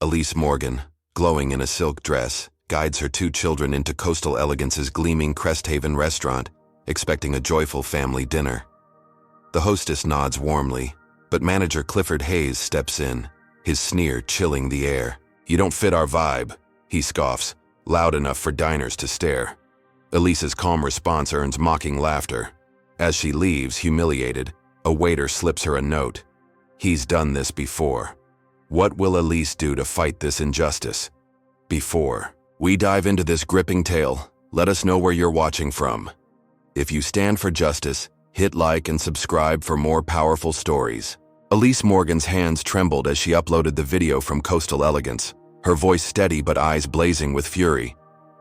Elise Morgan, glowing in a silk dress, guides her two children into Coastal Elegance's gleaming Cresthaven restaurant, expecting a joyful family dinner. The hostess nods warmly, but manager Clifford Hayes steps in, his sneer chilling the air. "You don't fit our vibe," he scoffs, loud enough for diners to stare. Elise's calm response earns mocking laughter. As she leaves, humiliated, a waiter slips her a note. He's done this before. What will Elise do to fight this injustice? Before we dive into this gripping tale, let us know where you're watching from. If you stand for justice, hit like and subscribe for more powerful stories. Elise Morgan's hands trembled as she uploaded the video from Coastal Elegance, her voice steady but eyes blazing with fury,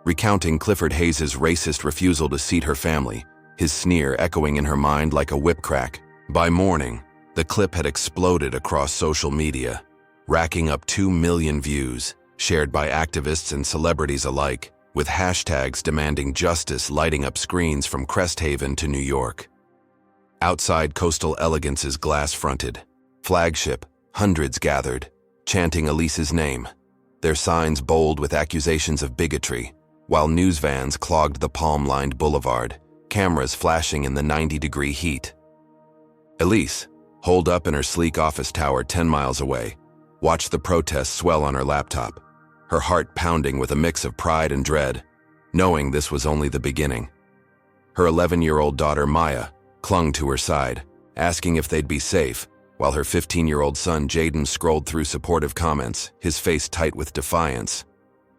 recounting Clifford Hayes' racist refusal to seat her family, his sneer echoing in her mind like a whip crack. By morning, the clip had exploded across social media, racking up 2 million views, shared by activists and celebrities alike, with hashtags demanding justice lighting up screens from Cresthaven to New York. Outside Coastal Elegance's glass-fronted flagship, hundreds gathered, chanting Elise's name, their signs bold with accusations of bigotry, while news vans clogged the palm-lined boulevard, cameras flashing in the 90-degree heat. Elise, holed up in her sleek office tower 10 miles away, watched the protests swell on her laptop, her heart pounding with a mix of pride and dread, knowing this was only the beginning. Her 11-year-old daughter Maya clung to her side, asking if they'd be safe, while her 15-year-old son Jaden scrolled through supportive comments, his face tight with defiance.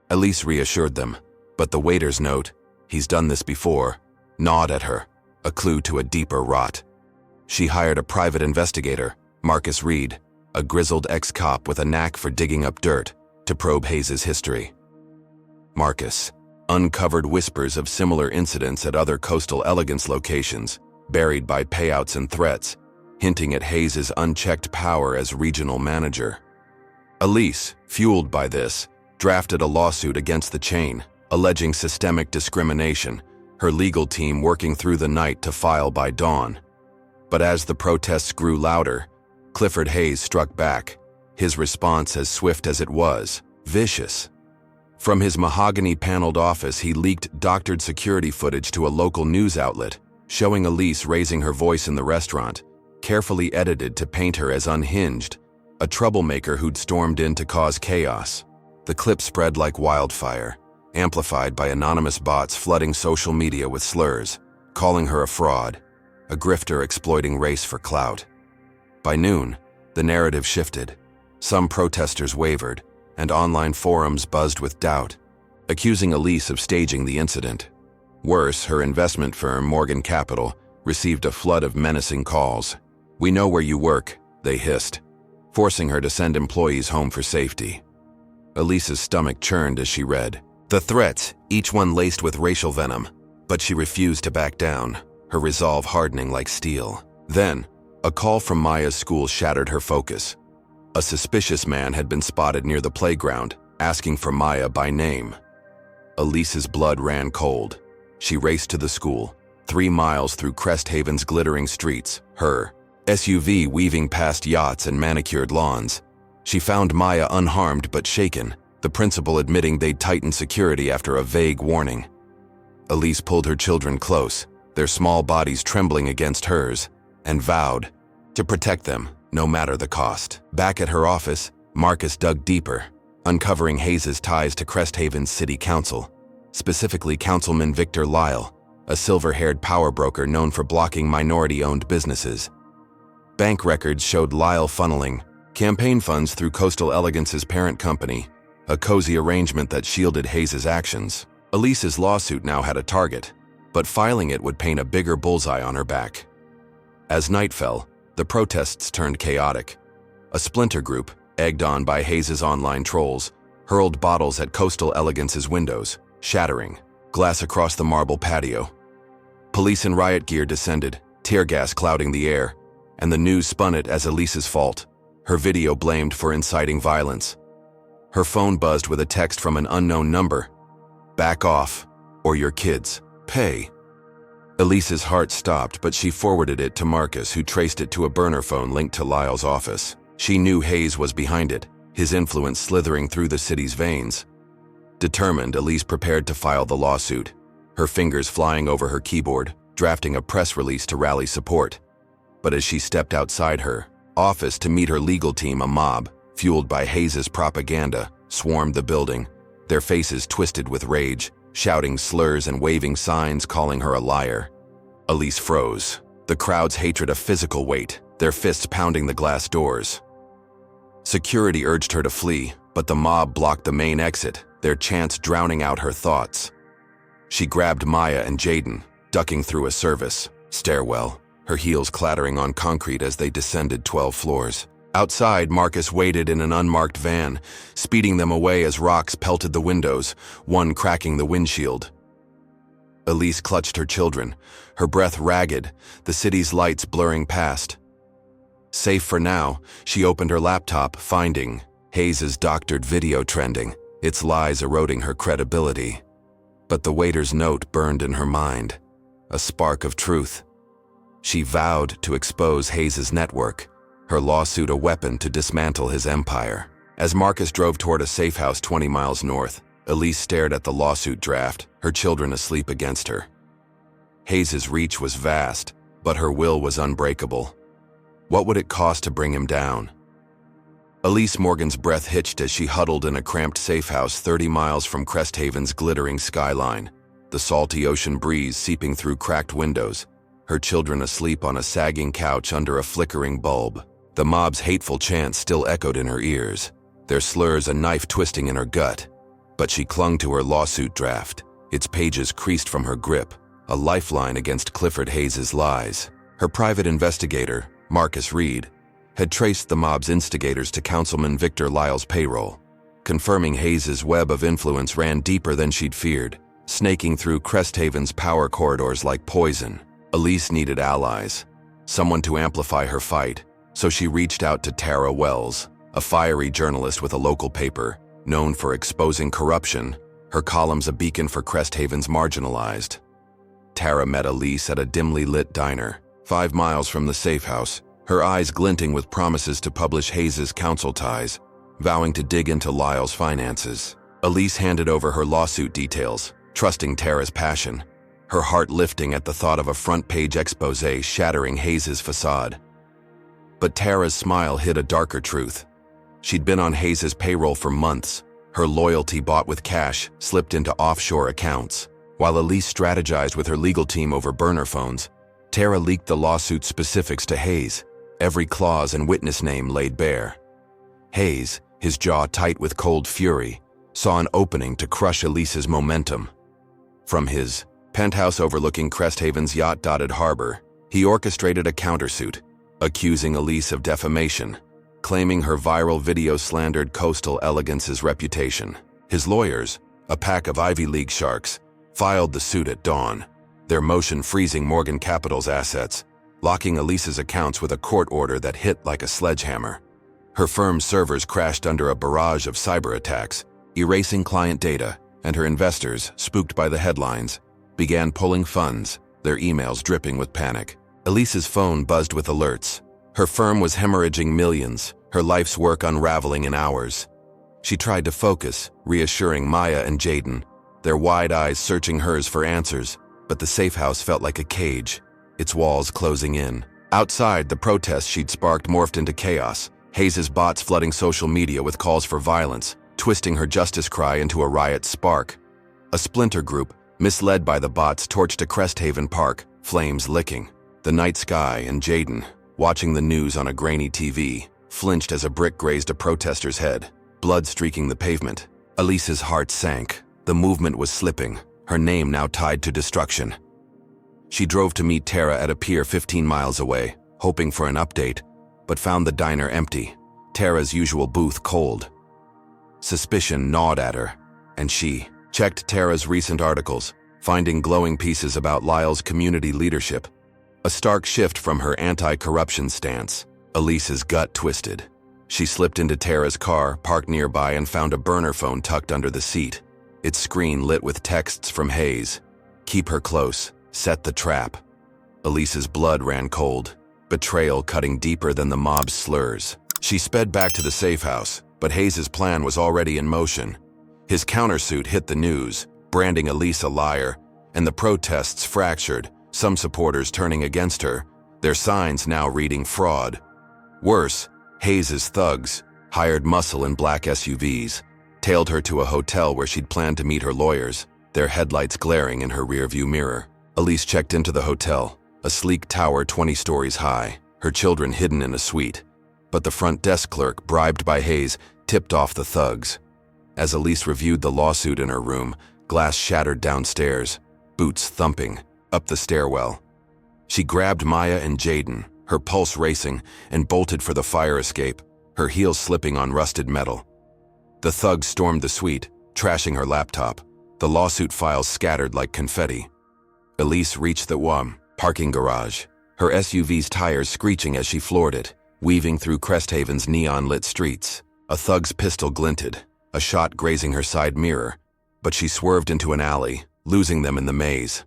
Elise reassured them, but the waiter's note, "He's done this before," gnawed at her, a clue to a deeper rot. She hired a private investigator, Marcus Reed, a grizzled ex-cop with a knack for digging up dirt, to probe Hayes' history. Marcus uncovered whispers of similar incidents at other Coastal Elegance locations, buried by payouts and threats, hinting at Hayes' unchecked power as regional manager. Elise, fueled by this, drafted a lawsuit against the chain, alleging systemic discrimination, her legal team working through the night to file by dawn. But as the protests grew louder, Clifford Hayes struck back, his response as swift as it was, vicious. From his mahogany-paneled office, he leaked doctored security footage to a local news outlet, showing Elise raising her voice in the restaurant, carefully edited to paint her as unhinged, a troublemaker who'd stormed in to cause chaos. The clip spread like wildfire, amplified by anonymous bots flooding social media with slurs, calling her a fraud, a grifter exploiting race for clout. By noon, the narrative shifted. Some protesters wavered, and online forums buzzed with doubt, accusing Elise of staging the incident. Worse, her investment firm, Morgan Capital, received a flood of menacing calls. "We know where you work," they hissed, forcing her to send employees home for safety. Elise's stomach churned as she read the threats, each one laced with racial venom, but she refused to back down, her resolve hardening like steel. Then, a call from Maya's school shattered her focus. A suspicious man had been spotted near the playground, asking for Maya by name. Elise's blood ran cold. She raced to the school, 3 miles through Cresthaven's glittering streets, her SUV weaving past yachts and manicured lawns. She found Maya unharmed but shaken, the principal admitting they'd tightened security after a vague warning. Elise pulled her children close, their small bodies trembling against hers, and vowed to protect them, no matter the cost. Back at her office, Marcus dug deeper, uncovering Hayes' ties to Cresthaven's city council, specifically Councilman Victor Lyle, a silver-haired power broker known for blocking minority-owned businesses. Bank records showed Lyle funneling campaign funds through Coastal Elegance's parent company, a cozy arrangement that shielded Hayes' actions. Elise's lawsuit now had a target, but filing it would paint a bigger bullseye on her back. As night fell, the protests turned chaotic. A splinter group, egged on by Hayes' online trolls, hurled bottles at Coastal Elegance's windows, shattering glass across the marble patio. Police in riot gear descended, tear gas clouding the air, and the news spun it as Elise's fault, her video blamed for inciting violence. Her phone buzzed with a text from an unknown number. "Back off, or your kids pay." Elise's heart stopped, but she forwarded it to Marcus, who traced it to a burner phone linked to Lyle's office. She knew Hayes was behind it, his influence slithering through the city's veins. Determined, Elise prepared to file the lawsuit, her fingers flying over her keyboard, drafting a press release to rally support. But as she stepped outside her office to meet her legal team, a mob, fueled by Hayes' propaganda, swarmed the building, their faces twisted with rage, shouting slurs and waving signs calling her a liar. Elise froze, the crowd's hatred a physical weight, their fists pounding the glass doors. Security urged her to flee, but the mob blocked the main exit, their chants drowning out her thoughts. She grabbed Maya and Jaden, ducking through a service stairwell, her heels clattering on concrete as they descended 12 floors. Outside, Marcus waited in an unmarked van, speeding them away as rocks pelted the windows, one cracking the windshield. Elise clutched her children, her breath ragged, the city's lights blurring past. Safe for now, she opened her laptop, finding Hayes' doctored video trending, its lies eroding her credibility. But the waiter's note burned in her mind, a spark of truth. She vowed to expose Hayes' network, her lawsuit a weapon to dismantle his empire. As Marcus drove toward a safe house 20 miles north, Elise stared at the lawsuit draft, her children asleep against her. Hayes' reach was vast, but her will was unbreakable. What would it cost to bring him down? Elise Morgan's breath hitched as she huddled in a cramped safe house 30 miles from Cresthaven's glittering skyline, the salty ocean breeze seeping through cracked windows, her children asleep on a sagging couch under a flickering bulb. The mob's hateful chants still echoed in her ears, their slurs a knife twisting in her gut. But she clung to her lawsuit draft, its pages creased from her grip, a lifeline against Clifford Hayes' lies. Her private investigator, Marcus Reed, had traced the mob's instigators to Councilman Victor Lyle's payroll, confirming Hayes' web of influence ran deeper than she'd feared, snaking through Cresthaven's power corridors like poison. Elise needed allies, someone to amplify her fight, so she reached out to Tara Wells, a fiery journalist with a local paper, known for exposing corruption, her columns a beacon for Cresthaven's marginalized. Tara met Elise at a dimly lit diner, 5 miles from the safe house, her eyes glinting with promises to publish Hayes' council ties, vowing to dig into Lyle's finances. Elise handed over her lawsuit details, trusting Tara's passion, her heart lifting at the thought of a front-page expose shattering Hayes' facade. But Tara's smile hid a darker truth. She'd been on Hayes' payroll for months, her loyalty bought with cash slipped into offshore accounts. While Elise strategized with her legal team over burner phones, Tara leaked the lawsuit specifics to Hayes, every clause and witness name laid bare. Hayes, his jaw tight with cold fury, saw an opening to crush Elise's momentum. From his penthouse overlooking Cresthaven's yacht-dotted harbor, he orchestrated a countersuit, accusing Elise of defamation, claiming her viral video slandered coastal elegance's reputation. His lawyers, a pack of Ivy League sharks, filed the suit at dawn, their motion freezing Morgan Capital's assets, locking Elise's accounts with a court order that hit like a sledgehammer. Her firm's servers crashed under a barrage of cyber attacks, erasing client data, and her investors, spooked by the headlines, began pulling funds, their emails dripping with panic. Elise's phone buzzed with alerts. Her firm was hemorrhaging millions, her life's work unraveling in hours. She tried to focus, reassuring Maya and Jaden, their wide eyes searching hers for answers, but the safe house felt like a cage, its walls closing in. Outside, the protests she'd sparked morphed into chaos, Hayes' bots flooding social media with calls for violence, twisting her justice cry into a riot spark. A splinter group, misled by the bots, torched a Cresthaven park, flames licking. The night sky and Jaden, watching the news on a grainy TV, flinched as a brick grazed a protester's head, blood streaking the pavement. Elise's heart sank. The movement was slipping, her name now tied to destruction. She drove to meet Tara at a pier 15 miles away, hoping for an update, but found the diner empty, Tara's usual booth cold. Suspicion gnawed at her, and she checked Tara's recent articles, finding glowing pieces about Lyle's community leadership, a stark shift from her anti-corruption stance. Elise's gut twisted. She slipped into Tara's car, parked nearby, and found a burner phone tucked under the seat, its screen lit with texts from Hayes. Keep her close, set the trap. Elise's blood ran cold, betrayal cutting deeper than the mob's slurs. She sped back to the safe house, But Hayes' plan was already in motion. His countersuit hit the news, branding Elise a liar, and the protests fractured, some supporters turning against her, their signs now reading fraud. Worse, Hayes' thugs, hired muscle in black SUVs, tailed her to a hotel where she'd planned to meet her lawyers, their headlights glaring in her rearview mirror. Elise checked into the hotel, a sleek tower 20 stories high, her children hidden in a suite. But the front desk clerk, bribed by Hayes, tipped off the thugs. As Elise reviewed the lawsuit in her room, glass shattered downstairs, boots thumping, up the stairwell. She grabbed Maya and Jaden, her pulse racing, and bolted for the fire escape, her heels slipping on rusted metal. The thugs stormed the suite, trashing her laptop, the lawsuit files scattered like confetti. Elise reached the parking garage, her SUV's tires screeching as she floored it, weaving through Cresthaven's neon-lit streets. A thug's pistol glinted, a shot grazing her side mirror, but she swerved into an alley, losing them in the maze.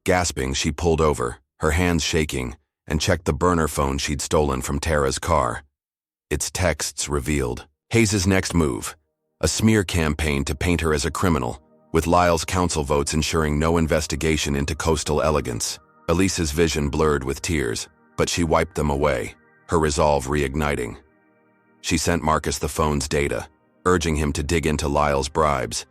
Gasping, she pulled over, her hands shaking, and checked the burner phone she'd stolen from Tara's car. Its texts revealed Hayes' next move, a smear campaign to paint her as a criminal, with Lyle's council votes ensuring no investigation into coastal elegance. Elise's vision blurred with tears, but she wiped them away, her resolve reigniting. She sent Marcus the phone's data, urging him to dig into Lyle's bribes.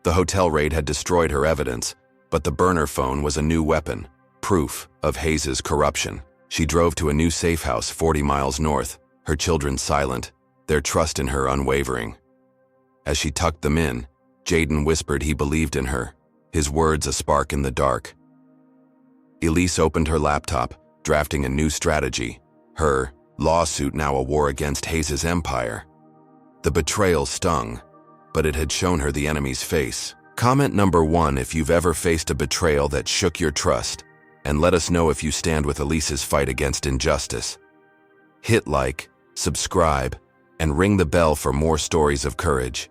The hotel raid had destroyed her evidence, but the burner phone was a new weapon, proof of Hayes' corruption. She drove to a new safe house 40 miles north, her children silent, their trust in her unwavering. As she tucked them in, Jaden whispered he believed in her, his words a spark in the dark. Elise opened her laptop, drafting a new strategy, her lawsuit now a war against Hayes' empire. The betrayal stung, but it had shown her the enemy's face. Comment number 1 if you've ever faced a betrayal that shook your trust, and let us know if you stand with Elise's fight against injustice. Hit like, subscribe, and ring the bell for more stories of courage.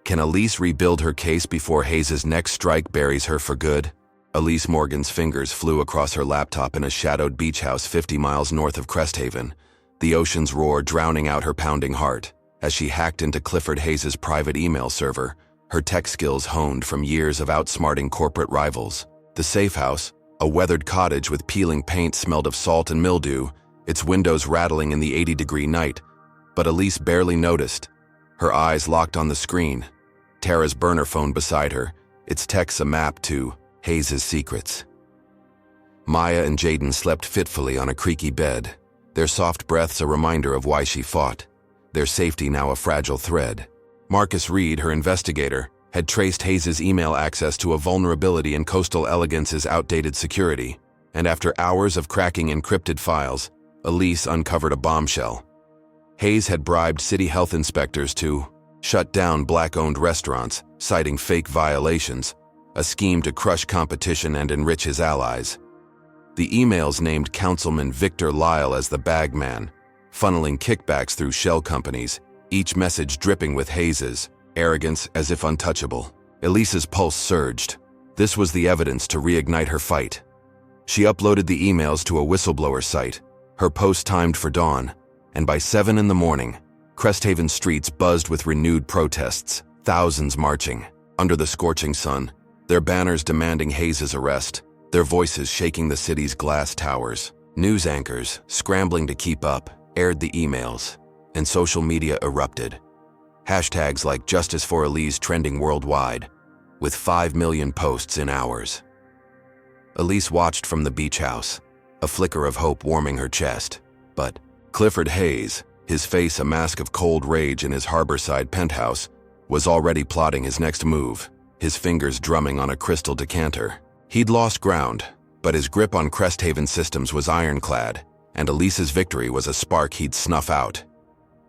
Can Elise rebuild her case before Hayes' next strike buries her for good? Elise Morgan's fingers flew across her laptop in a shadowed beach house 50 miles north of Cresthaven, the ocean's roar drowning out her pounding heart. As she hacked into Clifford Hayes' private email server, her tech skills honed from years of outsmarting corporate rivals. The safe house, a weathered cottage with peeling paint, smelled of salt and mildew, its windows rattling in the 80-degree night. But Elise barely noticed. Her eyes locked on the screen, Tara's burner phone beside her, its text a map to Hayes' secrets. Maya and Jaden slept fitfully on a creaky bed, their soft breaths a reminder of why she fought, their safety now a fragile thread. Marcus Reed, her investigator, had traced Hayes' email access to a vulnerability in Coastal Elegance's outdated security, and after hours of cracking encrypted files, Elise uncovered a bombshell. Hayes had bribed city health inspectors to shut down black-owned restaurants, citing fake violations, a scheme to crush competition and enrich his allies. The emails named Councilman Victor Lyle as the bagman, funneling kickbacks through shell companies, each message dripping with Hayes' arrogance as if untouchable. Elise's pulse surged. This was the evidence to reignite her fight. She uploaded the emails to a whistleblower site, her post timed for dawn, and by 7 in the morning, Cresthaven streets buzzed with renewed protests, thousands marching. Under the scorching sun, their banners demanding Hayes' arrest, their voices shaking the city's glass towers. News anchors, scrambling to keep up, aired the emails, and social media erupted. Hashtags like Justice for Elise trending worldwide, with 5 million posts in hours. Elise watched from the beach house, a flicker of hope warming her chest. But Clifford Hayes, his face a mask of cold rage in his harborside penthouse, was already plotting his next move, his fingers drumming on a crystal decanter. He'd lost ground, but his grip on Cresthaven systems was ironclad, and Elise's victory was a spark he'd snuff out.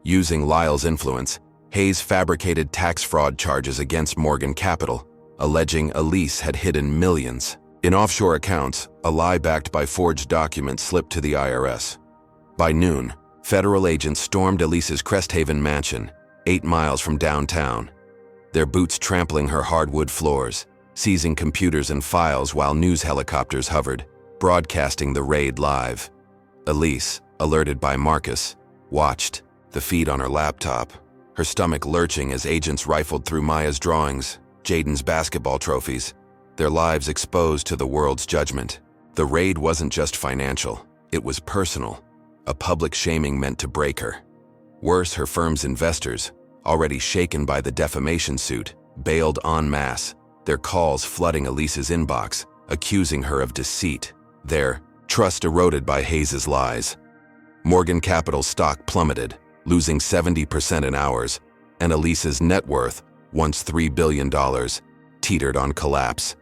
Using Lyle's influence, Hayes fabricated tax fraud charges against Morgan Capital, alleging Elise had hidden millions in offshore accounts, a lie backed by forged documents slipped to the IRS. By noon, federal agents stormed Elise's Cresthaven mansion, 8 miles from downtown, their boots trampling her hardwood floors, seizing computers and files while news helicopters hovered, broadcasting the raid live. Elise, alerted by Marcus, watched, the feed on her laptop, her stomach lurching as agents rifled through Maya's drawings, Jaden's basketball trophies, their lives exposed to the world's judgment. The raid wasn't just financial, it was personal, a public shaming meant to break her. Worse, her firm's investors, already shaken by the defamation suit, bailed en masse, their calls flooding Elise's inbox, accusing her of deceit, their trust eroded by Hayes' lies. Morgan Capital's stock plummeted, losing 70% in hours, and Elise's net worth, once $3 billion, teetered on collapse.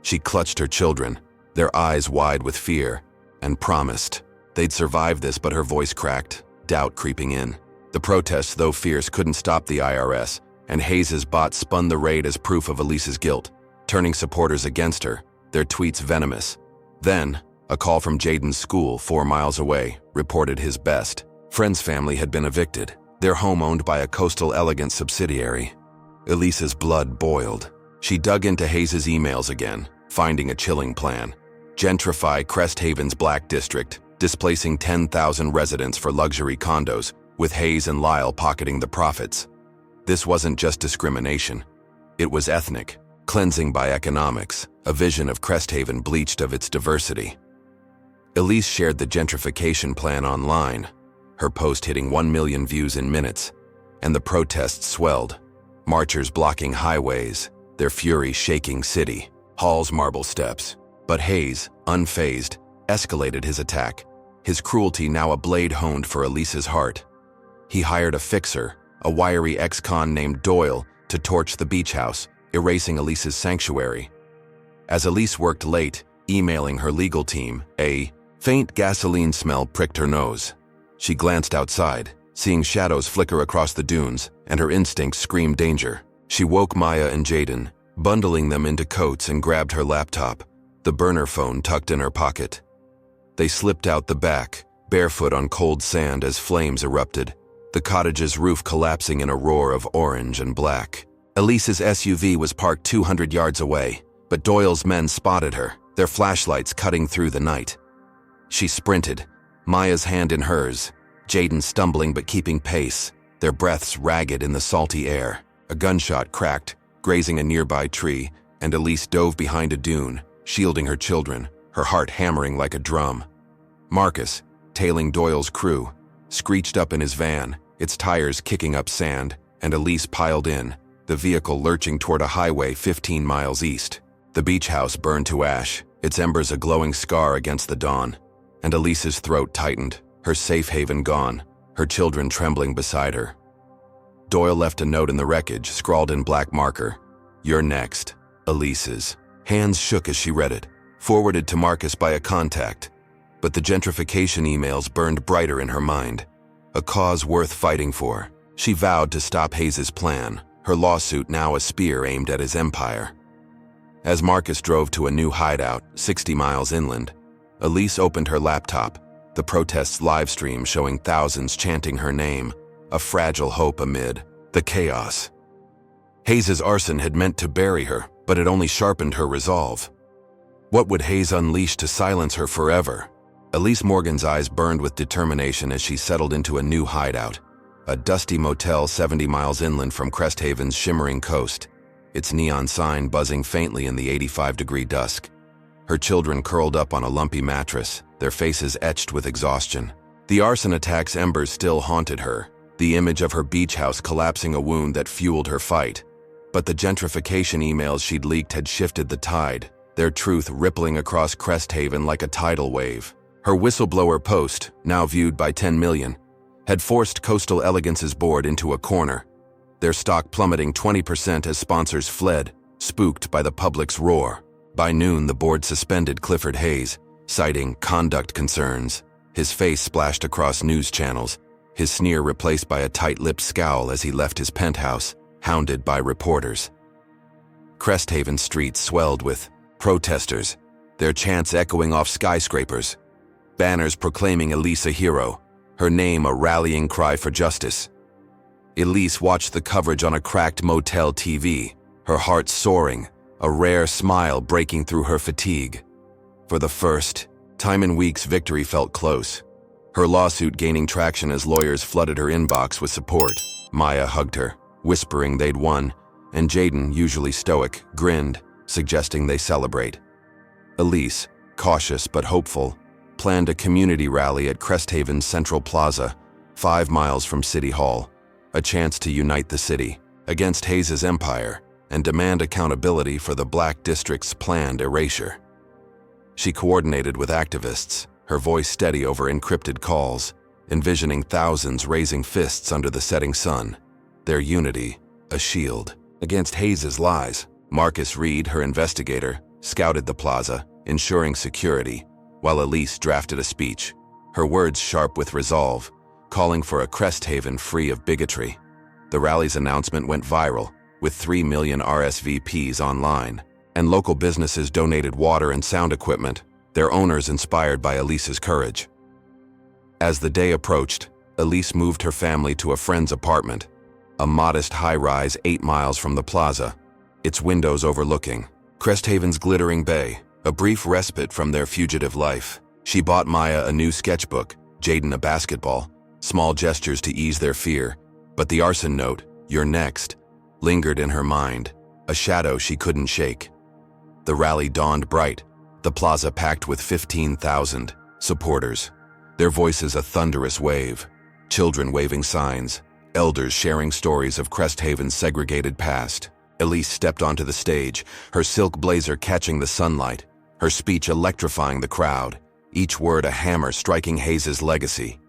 She clutched her children, their eyes wide with fear, and promised they'd survive this, but her voice cracked, doubt creeping in. The protests, though fierce, couldn't stop the IRS, and Hayes' bot spun the raid as proof of Elise's guilt, turning supporters against her, their tweets venomous. Then, a call from Jaden's school 4 miles away reported his best friend's family had been evicted, their home owned by a Coastal Elegance subsidiary. Elise's blood boiled. She dug into Hayes' emails again, finding a chilling plan. Gentrify Crest Haven's Black District, displacing 10,000 residents for luxury condos, with Hayes and Lyle pocketing the profits. This wasn't just discrimination. It was ethnic, cleansing by economics, a vision of Crest Haven bleached of its diversity. Elise shared the gentrification plan online, her post hitting 1 million views in minutes, and the protests swelled, marchers blocking highways, their fury shaking City Hall's marble steps. But Hayes, unfazed, escalated his attack, his cruelty now a blade honed for Elise's heart. He hired a fixer, a wiry ex-con named Doyle, to torch the beach house, erasing Elise's sanctuary. As Elise worked late, emailing her legal team, a faint gasoline smell pricked her nose. She glanced outside, seeing shadows flicker across the dunes, and her instincts screamed danger. She woke Maya and Jaden, bundling them into coats, and grabbed her laptop, the burner phone tucked in her pocket. They slipped out the back, barefoot on cold sand as flames erupted, the cottage's roof collapsing in a roar of orange and black. Elise's SUV was parked 200 yards away, but Doyle's men spotted her, their flashlights cutting through the night. She sprinted, Maya's hand in hers, Jaden stumbling but keeping pace, their breaths ragged in the salty air. A gunshot cracked, grazing a nearby tree, and Elise dove behind a dune, shielding her children, her heart hammering like a drum. Marcus, tailing Doyle's crew, screeched up in his van, its tires kicking up sand, and Elise piled in, the vehicle lurching toward a highway 15 miles east. The beach house burned to ash, its embers a glowing scar against the dawn, and Elise's throat tightened, her safe haven gone, her children trembling beside her. Doyle left a note in the wreckage, scrawled in black marker, "You're next, Elise's." Hands shook as she read it, forwarded to Marcus by a contact. But the gentrification emails burned brighter in her mind. A cause worth fighting for. She vowed to stop Hayes' plan, her lawsuit now a spear aimed at his empire. As Marcus drove to a new hideout, 60 miles inland, Elise opened her laptop, the protests live stream showing thousands chanting her name, a fragile hope amid the chaos. Hayes' arson had meant to bury her, but it only sharpened her resolve. What would Hayes unleash to silence her forever? Elise Morgan's eyes burned with determination as she settled into a new hideout, a dusty motel 70 miles inland from Crest Haven's shimmering coast, its neon sign buzzing faintly in the 85-degree dusk. Her children curled up on a lumpy mattress, their faces etched with exhaustion. The arson attack's embers still haunted her, the image of her beach house collapsing a wound that fueled her fight. But the gentrification emails she'd leaked had shifted the tide, their truth rippling across Crest Haven like a tidal wave. Her whistleblower post, now viewed by 10 million, had forced Coastal Elegance's board into a corner, their stock plummeting 20% as sponsors fled, spooked by the public's roar. By noon, the board suspended Clifford Hayes, citing conduct concerns. His face splashed across news channels, his sneer replaced by a tight-lipped scowl as he left his penthouse, hounded by reporters. Crest Haven streets swelled with protesters, their chants echoing off skyscrapers, banners proclaiming Elise a hero, her name a rallying cry for justice. Elise watched the coverage on a cracked motel TV, her heart soaring, a rare smile breaking through her fatigue. For the first time in weeks, victory felt close. her lawsuit gaining traction as lawyers flooded her inbox with support. Maya hugged her, whispering they'd won, and Jaden, usually stoic, grinned, suggesting they celebrate. Elise, cautious but hopeful, planned a community rally at Cresthaven's Central Plaza, 5 miles from City Hall, a chance to unite the city against Hayes' empire and demand accountability for the Black District's planned erasure. She coordinated with activists, her voice steady over encrypted calls, envisioning thousands raising fists under the setting sun, their unity a shield against Hayes' lies. Marcus Reed, her investigator, scouted the plaza, ensuring security, while Elise drafted a speech, her words sharp with resolve, calling for a Cresthaven free of bigotry. The rally's announcement went viral, with 3 million RSVPs online, and local businesses donated water and sound equipment, their owners inspired by Elise's courage. As the day approached, Elise moved her family to a friend's apartment, a modest high-rise 8 miles from the plaza, its windows overlooking Cresthaven's glittering bay, a brief respite from their fugitive life. She bought Maya a new sketchbook, Jaden a basketball, small gestures to ease their fear, but the arson note, "You're next," lingered in her mind, a shadow she couldn't shake. The rally dawned bright, the plaza packed with 15,000 supporters, their voices a thunderous wave, children waving signs, elders sharing stories of Cresthaven's segregated past. Elise stepped onto the stage, her silk blazer catching the sunlight, her speech electrifying the crowd, each word a hammer striking Hayes' legacy.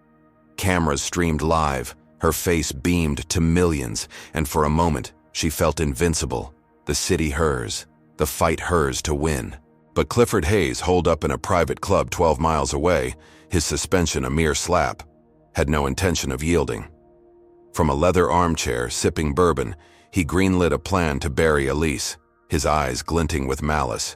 Cameras streamed live, her face beamed to millions, and for a moment, she felt invincible, the city hers, the fight hers to win. But Clifford Hayes, holed up in a private club 12 miles away, his suspension a mere slap, had no intention of yielding. From a leather armchair, sipping bourbon, he greenlit a plan to bury Elise, his eyes glinting with malice.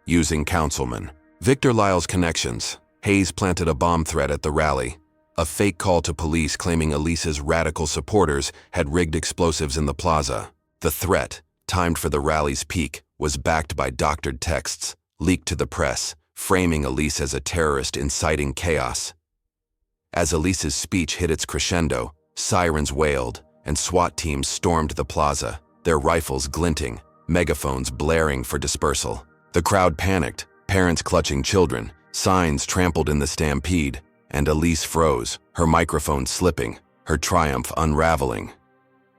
Using councilman Victor Lyle's connections, Hayes planted a bomb threat at the rally, a fake call to police claiming Elise's radical supporters had rigged explosives in the plaza. The threat, timed for the rally's peak, was backed by doctored texts, leaked to the press, framing Elise as a terrorist inciting chaos. As Elise's speech hit its crescendo, sirens wailed, and SWAT teams stormed the plaza, their rifles glinting, megaphones blaring for dispersal. The crowd panicked, parents clutching children, signs trampled in the stampede, and Elise froze, her microphone slipping, her triumph unraveling.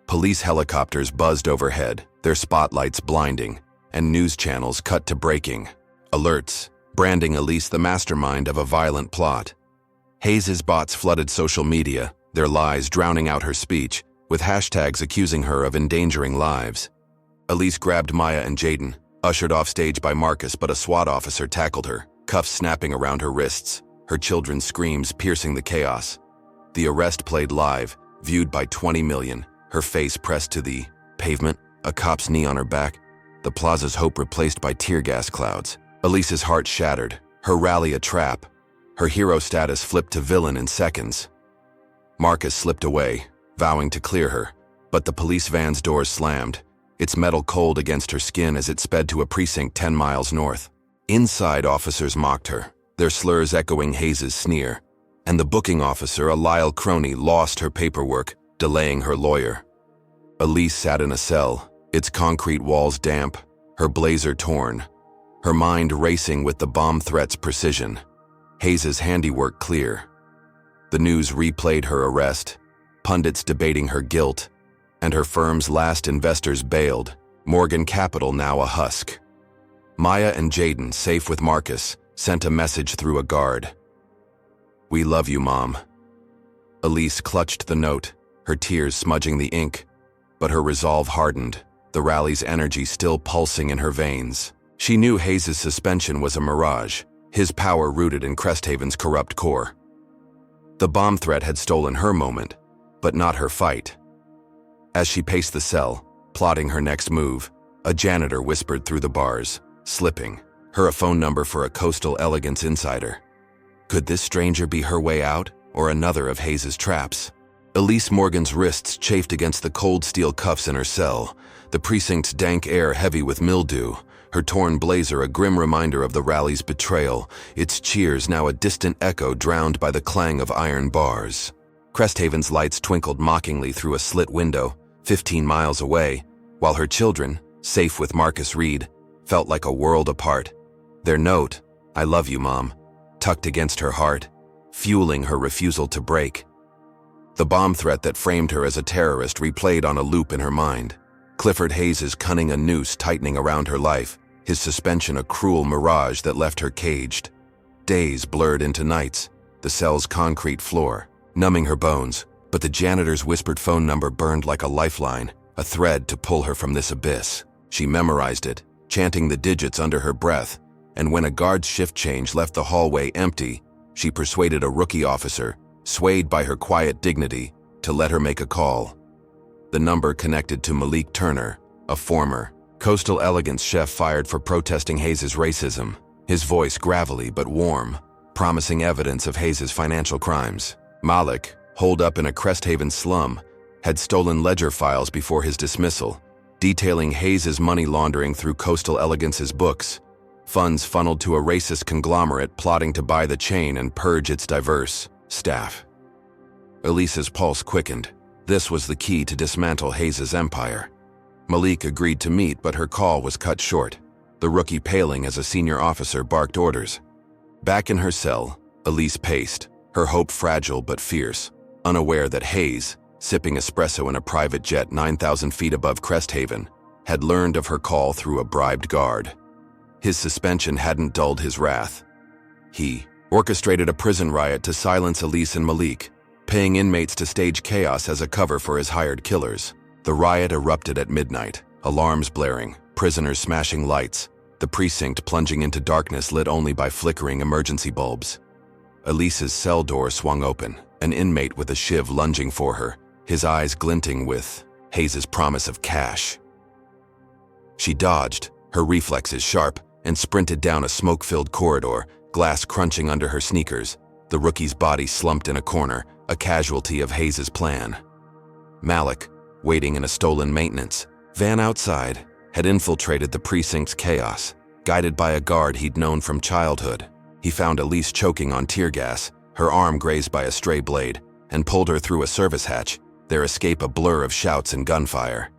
Police helicopters buzzed overhead, their spotlights blinding, and news channels cut to breaking alerts, branding Elise the mastermind of a violent plot. Hayes' bots flooded social media, their lies drowning out her speech, with hashtags accusing her of endangering lives. Elise grabbed Maya and Jaden, ushered off stage by Marcus, but a SWAT officer tackled her, cuffs snapping around her wrists, her children's screams piercing the chaos. The arrest played live, viewed by 20 million, her face pressed to the pavement, a cop's knee on her back, the plaza's hope replaced by tear gas clouds. Elise's heart shattered, her rally a trap, her hero status flipped to villain in seconds. Marcus slipped away, vowing to clear her, but the police van's doors slammed, its metal cold against her skin as it sped to a precinct 10 miles north. Inside, officers mocked her, their slurs echoing Hayes' sneer, and the booking officer, a Lyle crony, lost her paperwork, delaying her lawyer. Elise sat in a cell, its concrete walls damp, her blazer torn, her mind racing with the bomb threat's precision, Hayes' handiwork clear. The news replayed her arrest, pundits debating her guilt, and her firm's last investors bailed, Morgan Capital now a husk. Maya and Jaden, safe with Marcus, sent a message through a guard. "We love you, Mom." Elise clutched the note, her tears smudging the ink, but her resolve hardened, the rally's energy still pulsing in her veins. She knew Hayes' suspension was a mirage, his power rooted in Cresthaven's corrupt core. The bomb threat had stolen her moment, but not her fight. As she paced the cell, plotting her next move, a janitor whispered through the bars, slipping, her a phone number for a coastal elegance insider. Could this stranger be her way out, or another of Hayes' traps? Elise Morgan's wrists chafed against the cold steel cuffs in her cell, the precinct's dank air heavy with mildew, her torn blazer a grim reminder of the rally's betrayal, its cheers now a distant echo drowned by the clang of iron bars. Cresthaven's lights twinkled mockingly through a slit window, 15 miles away, while her children, safe with Marcus Reed, felt like a world apart. Their note, "I love you, Mom," tucked against her heart, fueling her refusal to break. The bomb threat that framed her as a terrorist replayed on a loop in her mind. Clifford Hayes' cunning a noose tightening around her life, his suspension a cruel mirage that left her caged. Days blurred into nights, the cell's concrete floor, numbing her bones, but the janitor's whispered phone number burned like a lifeline, a thread to pull her from this abyss. She memorized it, chanting the digits under her breath, and when a guard's shift change left the hallway empty, she persuaded a rookie officer, swayed by her quiet dignity, to let her make a call. The number connected to Malik Turner, a former Coastal Elegance chef fired for protesting Hayes' racism, his voice gravelly but warm, promising evidence of Hayes' financial crimes. Malik, holed up in a Cresthaven slum, had stolen ledger files before his dismissal, detailing Hayes' money laundering through Coastal Elegance's books, funds funneled to a racist conglomerate plotting to buy the chain and purge its diverse staff. Elise's pulse quickened. This was the key to dismantle Hayes' empire. Malik agreed to meet, but her call was cut short, the rookie paling as a senior officer barked orders. Back in her cell, Elise paced, her hope fragile but fierce, unaware that Hayes, sipping espresso in a private jet 9,000 feet above Cresthaven, had learned of her call through a bribed guard. His suspension hadn't dulled his wrath. He orchestrated a prison riot to silence Elise and Malik, paying inmates to stage chaos as a cover for his hired killers. The riot erupted at midnight, alarms blaring, prisoners smashing lights, the precinct plunging into darkness lit only by flickering emergency bulbs. Elise's cell door swung open, an inmate with a shiv lunging for her, his eyes glinting with Hayes' promise of cash. She dodged, her reflexes sharp, and sprinted down a smoke-filled corridor, glass crunching under her sneakers. The rookie's body slumped in a corner, a casualty of Hayes' plan. Malik, waiting in a stolen maintenance van outside, had infiltrated the precinct's chaos, guided by a guard he'd known from childhood. He found Elise choking on tear gas, her arm grazed by a stray blade, and pulled her through a service hatch, their escape a blur of shouts and gunfire.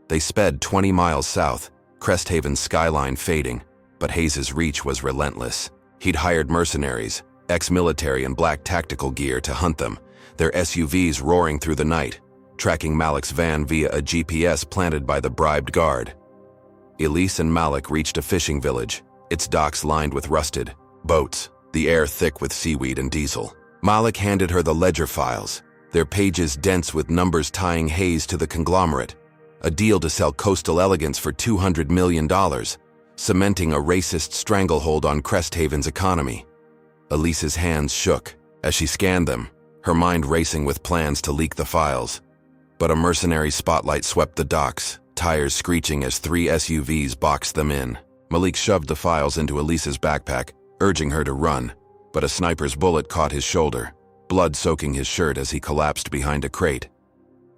They sped 20 miles south, Cresthaven's skyline fading, but Hayes' reach was relentless. He'd hired mercenaries, ex-military in black tactical gear to hunt them, their SUVs roaring through the night, tracking Malik's van via a GPS planted by the bribed guard. Elise and Malik reached a fishing village, its docks lined with rusted boats, the air thick with seaweed and diesel. Malik handed her the ledger files, their pages dense with numbers tying Hayes to the conglomerate, a deal to sell Coastal Elegance for $200 million, cementing a racist stranglehold on Cresthaven's economy. Elise's hands shook as she scanned them, her mind racing with plans to leak the files. But a mercenary spotlight swept the docks, tires screeching as 3 SUVs boxed them in. Malik shoved the files into Elise's backpack, urging her to run, but a sniper's bullet caught his shoulder, blood soaking his shirt as he collapsed behind a crate.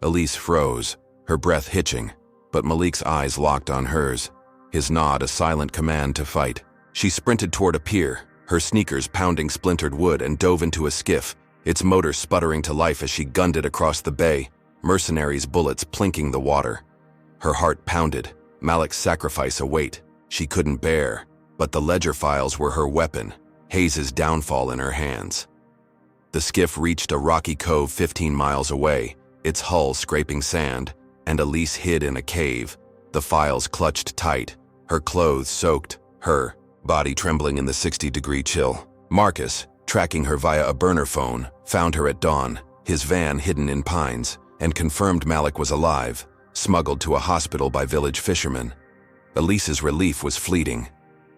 Elise froze, her breath hitching, but Malik's eyes locked on hers, his nod a silent command to fight. She sprinted toward a pier, her sneakers pounding splintered wood, and dove into a skiff, its motor sputtering to life as she gunned it across the bay, mercenaries' bullets plinking the water. Her heart pounded, Malik's sacrifice a weight she couldn't bear, but the ledger files were her weapon, Hayes' downfall in her hands. The skiff reached a rocky cove 15 miles away, its hull scraping sand, and Elise hid in a cave, the files clutched tight, her clothes soaked, her body trembling in the 60-degree chill. Marcus, tracking her via a burner phone, found her at dawn, his van hidden in pines, and confirmed Malik was alive, smuggled to a hospital by village fishermen. Elise's relief was fleeting.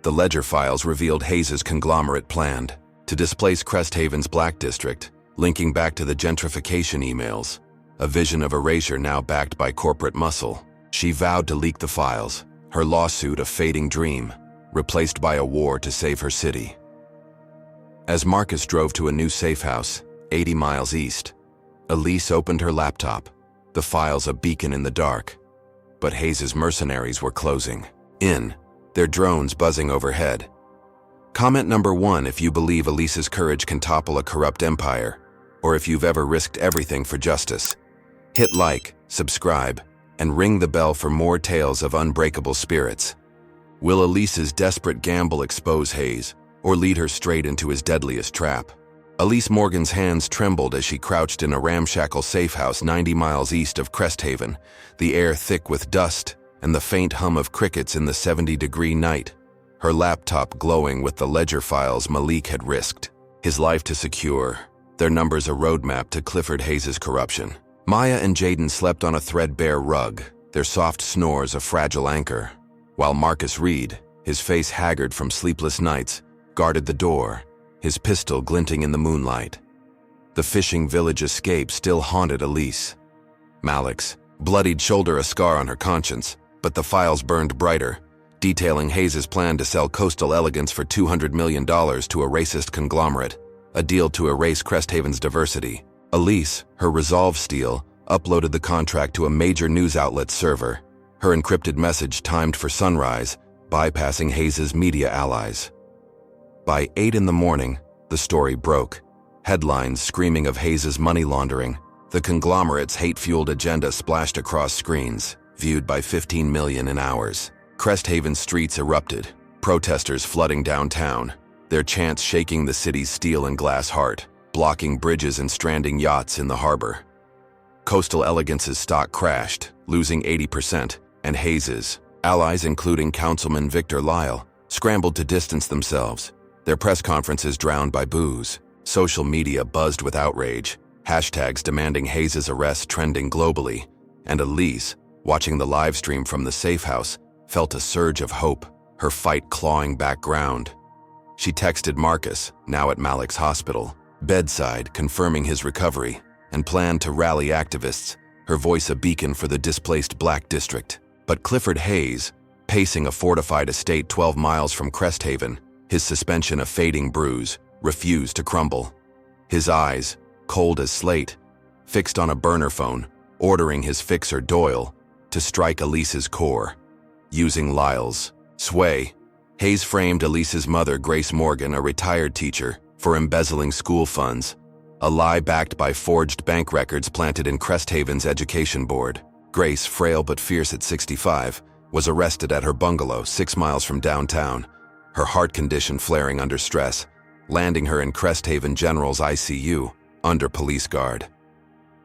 The ledger files revealed Hayes' conglomerate planned to displace Cresthaven's Black District, linking back to the gentrification emails, a vision of erasure now backed by corporate muscle. She vowed to leak the files, her lawsuit a fading dream, replaced by a war to save her city. As Marcus drove to a new safe house, 80 miles east, Elise opened her laptop, the files a beacon in the dark. But Hayes' mercenaries were closing in, their drones buzzing overhead. Comment number 1 if you believe Elise's courage can topple a corrupt empire, or if you've ever risked everything for justice. Hit like, subscribe, and ring the bell for more tales of unbreakable spirits. Will Elise's desperate gamble expose Hayes, or lead her straight into his deadliest trap? Elise Morgan's hands trembled as she crouched in a ramshackle safe house 90 miles east of Cresthaven, the air thick with dust and the faint hum of crickets in the 70-degree night. Her laptop glowing with the ledger files Malik had risked. His life to secure, their numbers a roadmap to Clifford Hayes' corruption. Maya and Jaden slept on a threadbare rug, their soft snores a fragile anchor, while Marcus Reed, his face haggard from sleepless nights, guarded the door, his pistol glinting in the moonlight. The fishing village escape still haunted Elise. Malik's bloodied shoulder a scar on her conscience, but the files burned brighter, detailing Hayes' plan to sell Coastal Elegance for $200 million to a racist conglomerate, a deal to erase Cresthaven's diversity. Elise, her resolve steel, uploaded the contract to a major news outlet's server, her encrypted message timed for sunrise, bypassing Hayes' media allies. By 8 in the morning, the story broke. Headlines screaming of Hayes' money laundering, the conglomerate's hate-fueled agenda splashed across screens, viewed by 15 million in hours. Cresthaven streets erupted, protesters flooding downtown, their chants shaking the city's steel and glass heart, blocking bridges and stranding yachts in the harbor. Coastal Elegance's stock crashed, losing 80%, and Hayes' allies, including Councilman Victor Lyle, scrambled to distance themselves, their press conferences drowned by boos. Social media buzzed with outrage, hashtags demanding Hayes' arrest trending globally, and Elise, watching the live stream from the safe house, felt a surge of hope, her fight clawing back ground. She texted Marcus, now at Malik's hospital, bedside, confirming his recovery, and planned to rally activists, her voice a beacon for the displaced Black District. But Clifford Hayes, pacing a fortified estate 12 miles from Cresthaven, his suspension a fading bruise, refused to crumble. His eyes, cold as slate, fixed on a burner phone, ordering his fixer Doyle to strike Elise's core. Using Lyle's sway, Hayes framed Elise's mother, Grace Morgan, a retired teacher, for embezzling school funds, a lie backed by forged bank records planted in Cresthaven's education board. Grace, frail but fierce at 65, was arrested at her bungalow 6 miles from downtown, her heart condition flaring under stress, landing her in Cresthaven General's ICU, under police guard.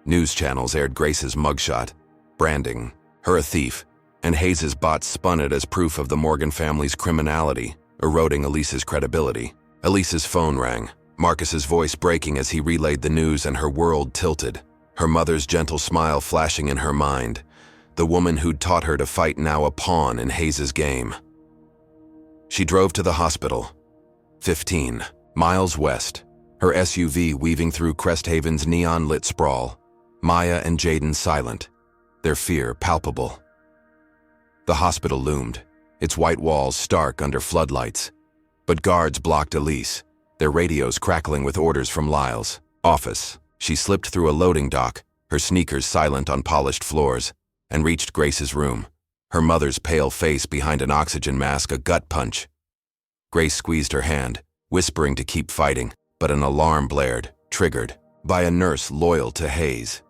News channels aired Grace's mugshot, branding her a thief, and Hayes' bots spun it as proof of the Morgan family's criminality, eroding Elise's credibility. Elise's phone rang, Marcus's voice breaking as he relayed the news, and her world tilted, her mother's gentle smile flashing in her mind, the woman who'd taught her to fight now a pawn in Hayes' game. She drove to the hospital, 15 miles west, her SUV weaving through Cresthaven's neon-lit sprawl, Maya and Jaden silent, their fear palpable. The hospital loomed, its white walls stark under floodlights, but guards blocked Elise, their radios crackling with orders from Lyle's office. She slipped through a loading dock, her sneakers silent on polished floors, and reached Grace's room, her mother's pale face behind an oxygen mask a gut punch. Grace squeezed her hand, whispering to keep fighting, but an alarm blared, triggered by a nurse loyal to Hayes.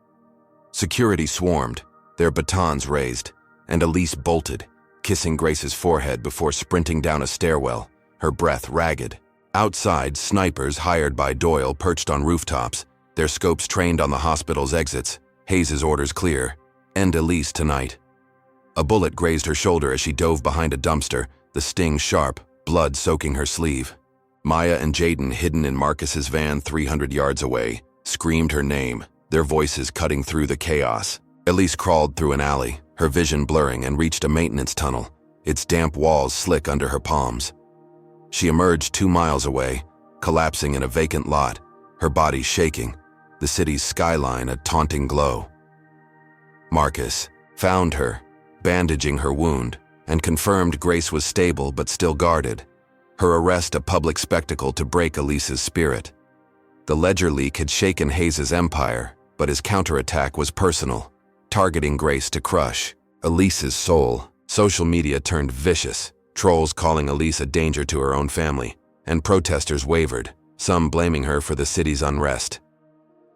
Security swarmed, their batons raised, and Elise bolted, kissing Grace's forehead before sprinting down a stairwell, her breath ragged. Outside, snipers hired by Doyle perched on rooftops, their scopes trained on the hospital's exits. Hayes' orders clear: end Elise tonight. A bullet grazed her shoulder as she dove behind a dumpster, the sting sharp, blood soaking her sleeve. Maya and Jaden, hidden in Marcus's van 300 yards away, screamed her name, their voices cutting through the chaos. Elise crawled through an alley, her vision blurring, and reached a maintenance tunnel, its damp walls slick under her palms. She emerged 2 miles away, collapsing in a vacant lot, her body shaking, the city's skyline a taunting glow. Marcus found her, bandaging her wound, and confirmed Grace was stable but still guarded, her arrest a public spectacle to break Elise's spirit. The ledger leak had shaken Hayes' empire, but his counterattack was personal, targeting Grace to crush Elise's soul. Social media turned vicious, trolls calling Elise a danger to her own family, and protesters wavered, some blaming her for the city's unrest.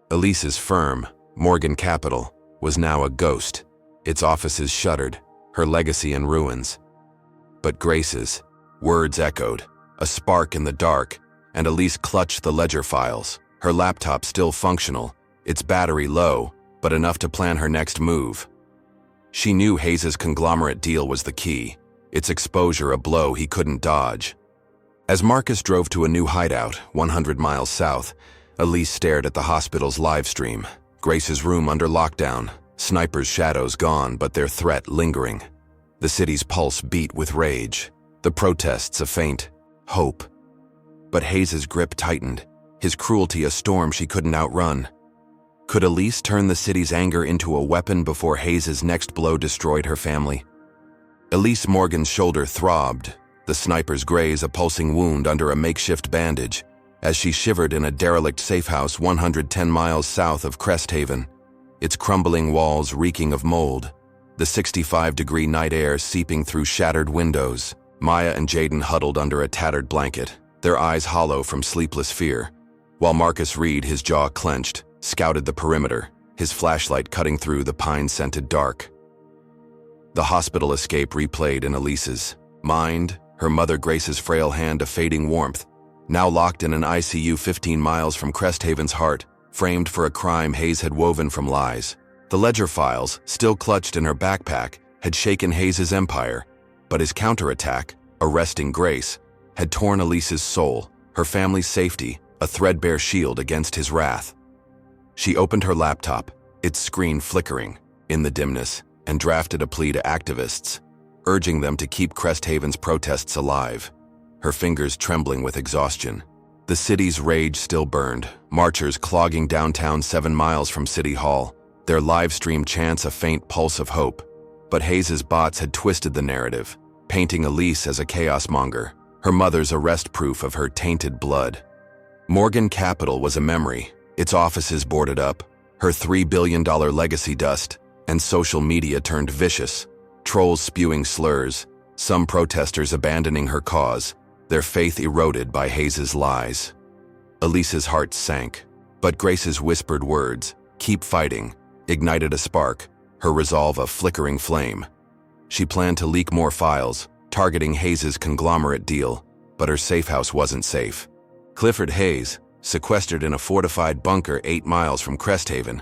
Elise's firm, Morgan Capital, was now a ghost, its offices shuttered, her legacy in ruins. But Grace's words echoed, a spark in the dark, and Elise clutched the ledger files, her laptop still functional, its battery low, but enough to plan her next move. She knew Hayes's conglomerate deal was the key, its exposure a blow he couldn't dodge. As Marcus drove to a new hideout 100 miles south, Elise stared at the hospital's live stream. Grace's room under lockdown, snipers' shadows gone but their threat lingering. The city's pulse beat with rage, the protests a faint hope. But Hayes's grip tightened, his cruelty a storm she couldn't outrun. Could Elise turn the city's anger into a weapon before Hayes's next blow destroyed her family? Elise Morgan's shoulder throbbed, the sniper's graze a pulsing wound under a makeshift bandage, as she shivered in a derelict safehouse 110 miles south of Cresthaven, its crumbling walls reeking of mold, the 65-degree night air seeping through shattered windows. Maya and Jaden huddled under a tattered blanket, their eyes hollow from sleepless fear, while Marcus Reed, his jaw clenched, scouted the perimeter, his flashlight cutting through the pine-scented dark. The hospital escape replayed in Elise's mind, her mother Grace's frail hand a fading warmth, now locked in an ICU 15 miles from Cresthaven's heart, framed for a crime Hayes had woven from lies. The ledger files, still clutched in her backpack, had shaken Hayes's empire, but his counterattack, arresting Grace, had torn Elise's soul, her family's safety, a threadbare shield against his wrath. She opened her laptop, its screen flickering in the dimness, and drafted a plea to activists, urging them to keep Cresthaven's protests alive, her fingers trembling with exhaustion. The city's rage still burned, marchers clogging downtown 7 miles from City Hall, their live-stream chants a faint pulse of hope. But Hayes's bots had twisted the narrative, painting Elise as a chaos monger, her mother's arrest proof of her tainted blood. Morgan Capital was a memory, its offices boarded up, her $3 billion legacy dust, and social media turned vicious, trolls spewing slurs, some protesters abandoning her cause, their faith eroded by Hayes's lies. Elise's heart sank, but Grace's whispered words, "Keep fighting," ignited a spark, her resolve a flickering flame. She planned to leak more files, targeting Hayes's conglomerate deal, but her safehouse wasn't safe. Clifford Hayes, sequestered in a fortified bunker 8 miles from Cresthaven,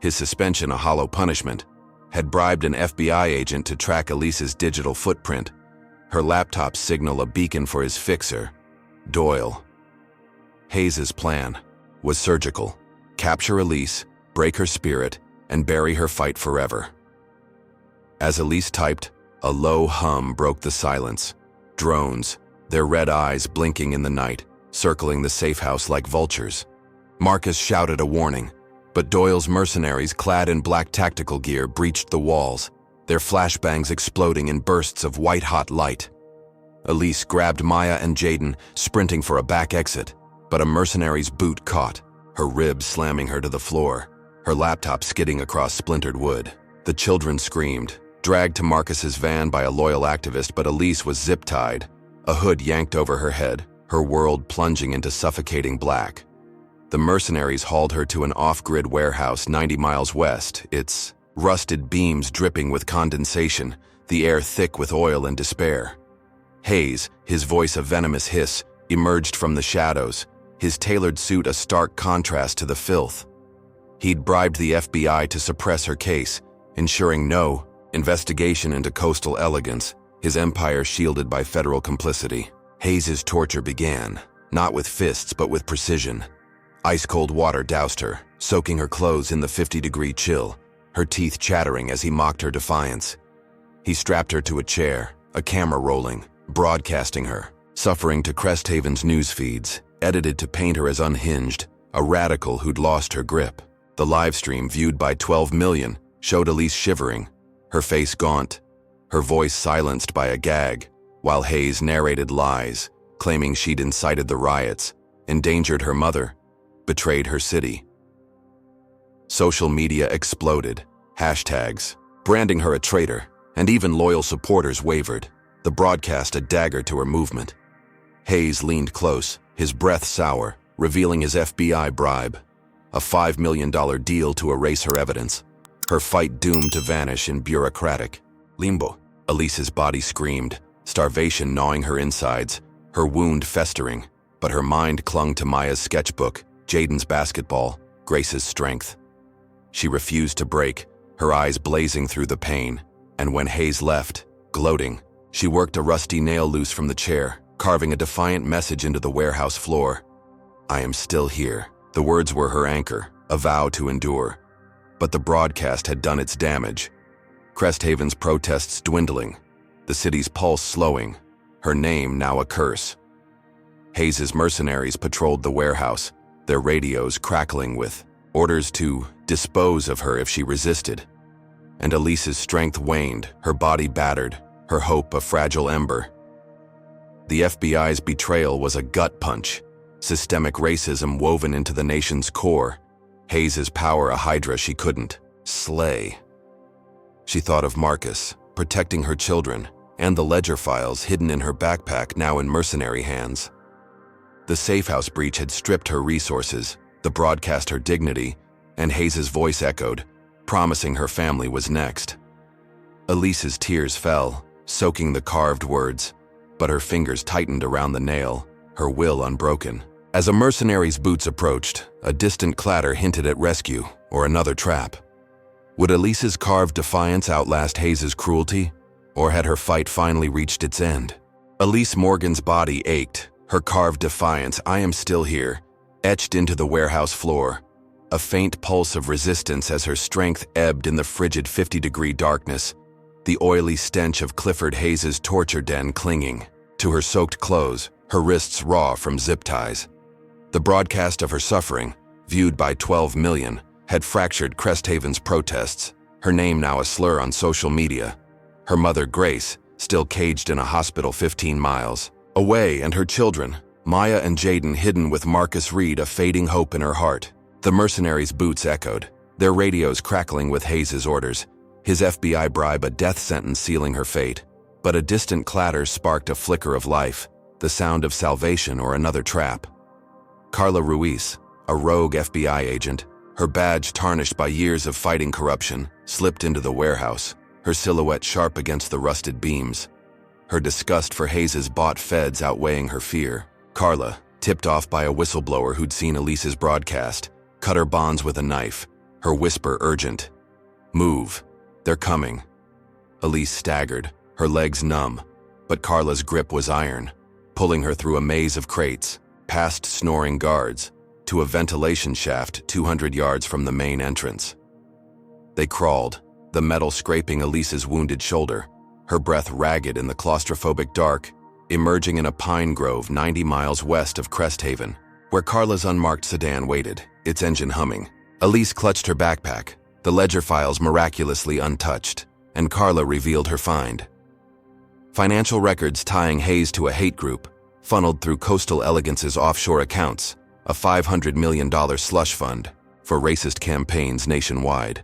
his suspension a hollow punishment, had bribed an FBI agent to track Elise's digital footprint, her laptop signal a beacon for his fixer, Doyle. Hayes's plan was surgical: capture Elise, break her spirit, and bury her fight forever. As Elise typed, a low hum broke the silence. Drones, their red eyes blinking in the night, circling the safehouse like vultures. Marcus shouted a warning, but Doyle's mercenaries clad in black tactical gear breached the walls, their flashbangs exploding in bursts of white-hot light. Elise grabbed Maya and Jaden, sprinting for a back exit, but a mercenary's boot caught, her ribs slamming her to the floor, her laptop skidding across splintered wood. The children screamed, dragged to Marcus's van by a loyal activist, but Elise was zip-tied, a hood yanked over her head, her world plunging into suffocating black. The mercenaries hauled her to an off-grid warehouse 90 miles west, its rusted beams dripping with condensation, the air thick with oil and despair. Hayes, his voice a venomous hiss, emerged from the shadows, his tailored suit a stark contrast to the filth. He'd bribed the FBI to suppress her case, ensuring no investigation into coastal elegance, his empire shielded by federal complicity. Hayes's torture began, not with fists but with precision. Ice-cold water doused her, soaking her clothes in the 50-degree chill, her teeth chattering as he mocked her defiance. He strapped her to a chair, a camera rolling, broadcasting her, suffering to Cresthaven's news feeds, edited to paint her as unhinged, a radical who'd lost her grip. The livestream, viewed by 12 million, showed Elise shivering, her face gaunt, her voice silenced by a gag, while Hayes narrated lies, claiming she'd incited the riots, endangered her mother, betrayed her city. Social media exploded, hashtags, branding her a traitor, and even loyal supporters wavered. the broadcast a dagger to her movement. Hayes leaned close, his breath sour, revealing his FBI bribe. A $5 million deal to erase her evidence. Her fight doomed to vanish in bureaucratic limbo. Elise's body screamed, starvation gnawing her insides, her wound festering, but her mind clung to Maya's sketchbook, Jaden's basketball, Grace's strength. She refused to break, her eyes blazing through the pain, and when Hayes left, gloating, she worked a rusty nail loose from the chair, carving a defiant message into the warehouse floor. "I am still here." The words were her anchor, a vow to endure. But the broadcast had done its damage. Cresthaven's protests dwindling, the city's pulse slowing, her name now a curse. Hayes's mercenaries patrolled the warehouse, their radios crackling with orders to dispose of her if she resisted. And Elise's strength waned, her body battered, her hope a fragile ember. The FBI's betrayal was a gut punch, systemic racism woven into the nation's core, Hayes's power a hydra she couldn't slay. She thought of Marcus, protecting her children, and the ledger files hidden in her backpack now in mercenary hands. The safehouse breach had stripped her resources, the broadcast her dignity, and Hayes's voice echoed, promising her family was next. Elise's tears fell, soaking the carved words, but her fingers tightened around the nail, her will unbroken. As a mercenary's boots approached, a distant clatter hinted at rescue or another trap. Would Elise's carved defiance outlast Hayes's cruelty, or had her fight finally reached its end? Elise Morgan's body ached, her carved defiance, "I am still here," etched into the warehouse floor, a faint pulse of resistance as her strength ebbed in the frigid 50-degree darkness, the oily stench of Clifford Hayes's torture den clinging to her soaked clothes, her wrists raw from zip ties. The broadcast of her suffering, viewed by 12 million, had fractured Cresthaven's protests, her name now a slur on social media. Her mother, Grace, still caged in a hospital 15 miles away, and her children, Maya and Jaden, hidden with Marcus Reed, a fading hope in her heart. The mercenaries' boots echoed, their radios crackling with Hayes's orders, his FBI bribe a death sentence sealing her fate. But a distant clatter sparked a flicker of life, the sound of salvation or another trap. Carla Ruiz, a rogue FBI agent, her badge tarnished by years of fighting corruption, slipped into the warehouse, her silhouette sharp against the rusted beams. Her disgust for Hayes's bought feds outweighing her fear. Carla, tipped off by a whistleblower who'd seen Elise's broadcast, cut her bonds with a knife, her whisper urgent. "Move. They're coming." Elise staggered, her legs numb, but Carla's grip was iron, pulling her through a maze of crates, past snoring guards, to a ventilation shaft 200 yards from the main entrance. They crawled, the metal scraping Elise's wounded shoulder, her breath ragged in the claustrophobic dark, emerging in a pine grove 90 miles west of Cresthaven, where Carla's unmarked sedan waited, its engine humming. Elise clutched her backpack, the ledger files miraculously untouched, and Carla revealed her find. Financial records tying Hayes to a hate group, funneled through Coastal Elegance's offshore accounts, a $500 million slush fund for racist campaigns nationwide.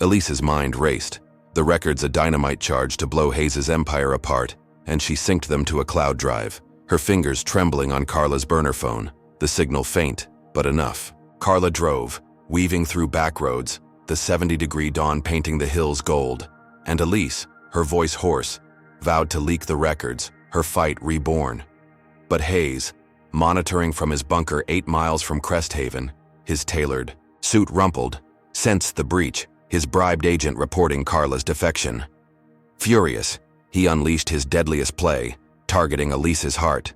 Elise's mind raced, the records a dynamite charge to blow Hayes's empire apart, and she synced them to a cloud drive, her fingers trembling on Carla's burner phone, the signal faint, but enough. Carla drove, weaving through back roads, the 70-degree dawn painting the hills gold, and Elise, her voice hoarse, vowed to leak the records, her fight reborn. But Hayes, monitoring from his bunker 8 miles from Cresthaven, his tailored suit rumpled, sensed the breach, his bribed agent reporting Carla's defection. Furious, he unleashed his deadliest play, targeting Elise's heart.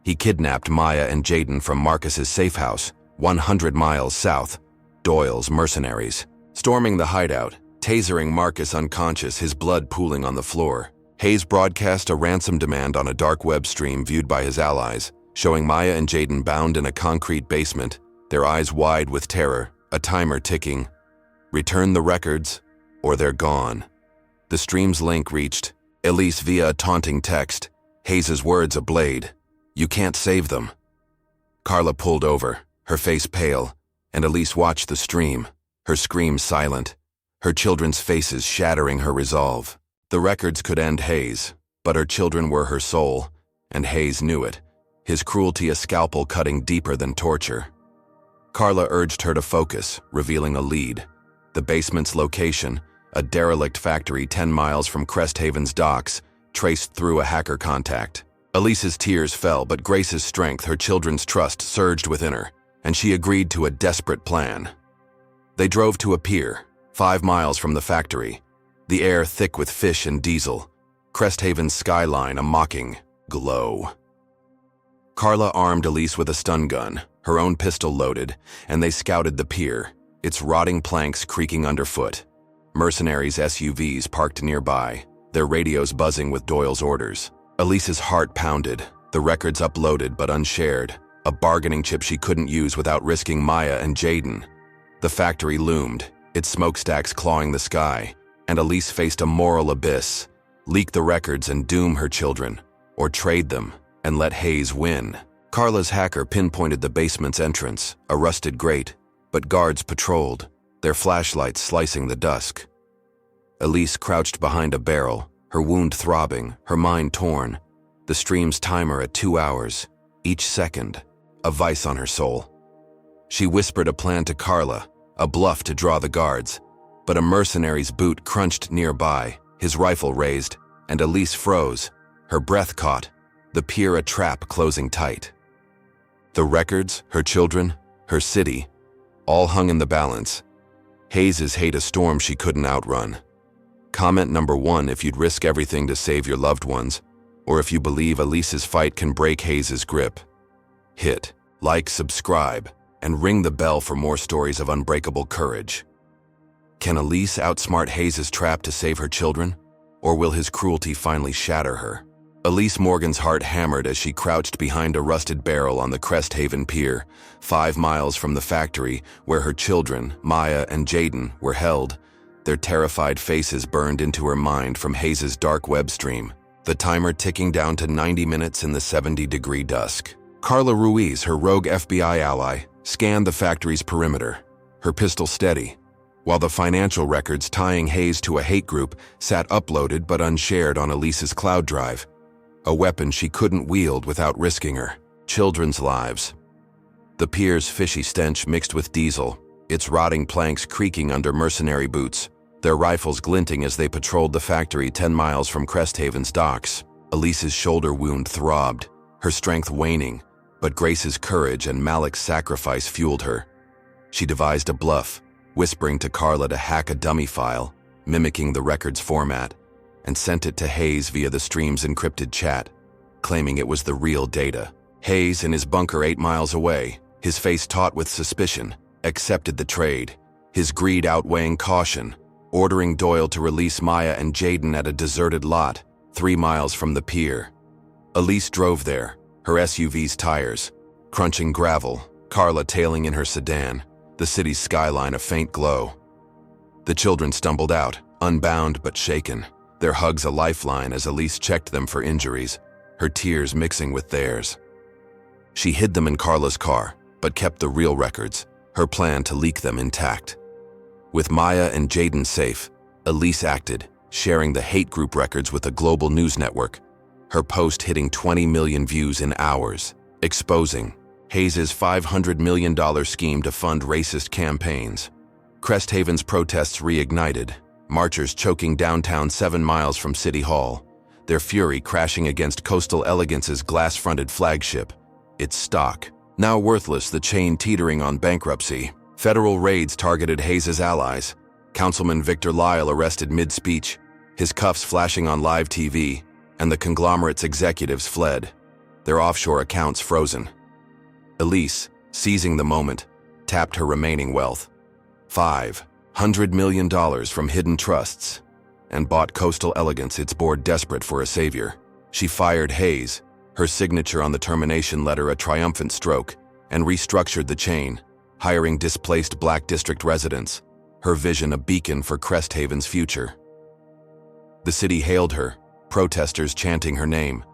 He kidnapped Maya and Jaden from Marcus's safe house, 100 miles south, Doyle's mercenaries. Storming the hideout, tasering Marcus unconscious, his blood pooling on the floor, Hayes broadcast a ransom demand on a dark web stream viewed by his allies, showing Maya and Jaden bound in a concrete basement, their eyes wide with terror, a timer ticking. Return the records, or they're gone. The stream's link reached Elise via a taunting text, Hayes's words a blade. "You can't save them." Carla pulled over, her face pale, and Elise watched the stream, her screams silent, her children's faces shattering her resolve. The records could end Hayes, But her children were her soul, and Hayes knew it, his cruelty a scalpel cutting deeper than torture. Carla urged her to focus, revealing a lead. The basement's location, a derelict factory 10 miles from Cresthaven's docks, traced through a hacker contact. Elise's tears fell, but Grace's strength, her children's trust, surged within her, and she agreed to a desperate plan. They drove to a pier, 5 miles from the factory, the air thick with fish and diesel, Cresthaven's skyline a mocking glow. Carla armed Elise with a stun gun, her own pistol loaded, and they scouted the pier, its rotting planks creaking underfoot. Mercenaries' SUVs parked nearby, their radios buzzing with Doyle's orders. Elise's heart pounded, the records uploaded but unshared, a bargaining chip she couldn't use without risking Maya and Jaden. The factory loomed, its smokestacks clawing the sky, and Elise faced a moral abyss: leak the records and doom her children, or trade them and let Hayes win. Carla's hacker pinpointed the basement's entrance, a rusted grate, but guards patrolled, their flashlights slicing the dusk. Elise crouched behind a barrel, her wound throbbing, her mind torn, the stream's timer at 2 hours, each second, a vice on her soul. She whispered a plan to Carla, a bluff to draw the guards, but a mercenary's boot crunched nearby, his rifle raised, and Elise froze, her breath caught, the pier a trap closing tight. The records, her children, her city, all hung in the balance. Hayes's hate a storm she couldn't outrun. Comment number 1 if you'd risk everything to save your loved ones, or if you believe Elise's fight can break Hayes's grip. Hit like, subscribe, and ring the bell for more stories of unbreakable courage. Can Elise outsmart Hayes's trap to save her children, or will his cruelty finally shatter her? Elise Morgan's heart hammered as she crouched behind a rusted barrel on the Cresthaven Pier, 5 miles from the factory where her children, Maya and Jaden, were held. Their terrified faces burned into her mind from Hayes's dark web stream, the timer ticking down to 90 minutes in the 70-degree dusk. Carla Ruiz, her rogue FBI ally, scanned the factory's perimeter, her pistol steady, while the financial records tying Hayes to a hate group sat uploaded but unshared on Elise's cloud drive, a weapon she couldn't wield without risking her children's lives. The pier's fishy stench mixed with diesel, its rotting planks creaking under mercenary boots, their rifles glinting as they patrolled the factory 10 miles from Cresthaven's docks. Elise's shoulder wound throbbed, her strength waning, but Grace's courage and Malik's sacrifice fueled her. She devised a bluff, whispering to Carla to hack a dummy file, mimicking the record's format, and sent it to Hayes via the stream's encrypted chat, claiming it was the real data. Hayes, in his bunker 8 miles away, his face taut with suspicion, accepted the trade, his greed outweighing caution, ordering Doyle to release Maya and Jaden at a deserted lot 3 miles from the pier. Elise drove there, her SUV's tires crunching gravel, Carla tailing in her sedan, the city's skyline a faint glow. The children stumbled out, unbound but shaken, their hugs a lifeline as Elise checked them for injuries, her tears mixing with theirs. She hid them in Carla's car, but kept the real records, her plan to leak them intact. With Maya and Jaden safe, Elise acted, sharing the hate group records with a global news network, her post hitting 20 million views in hours, exposing Hayes's $500 million scheme to fund racist campaigns. Cresthaven's protests reignited, marchers choking downtown 7 miles from City Hall, their fury crashing against Coastal Elegance's glass-fronted flagship, its stock, now worthless, the chain teetering on bankruptcy. Federal raids targeted Hayes's allies, Councilman Victor Lyle arrested mid-speech, his cuffs flashing on live TV, and the conglomerate's executives fled, their offshore accounts frozen. Elise, seizing the moment, tapped her remaining wealth, $500 million from hidden trusts, and bought Coastal Elegance, its board desperate for a savior. She fired Hayes, her signature on the termination letter a triumphant stroke, and restructured the chain, hiring displaced Black District residents, her vision a beacon for Cresthaven's future. The city hailed her, protesters chanting her name,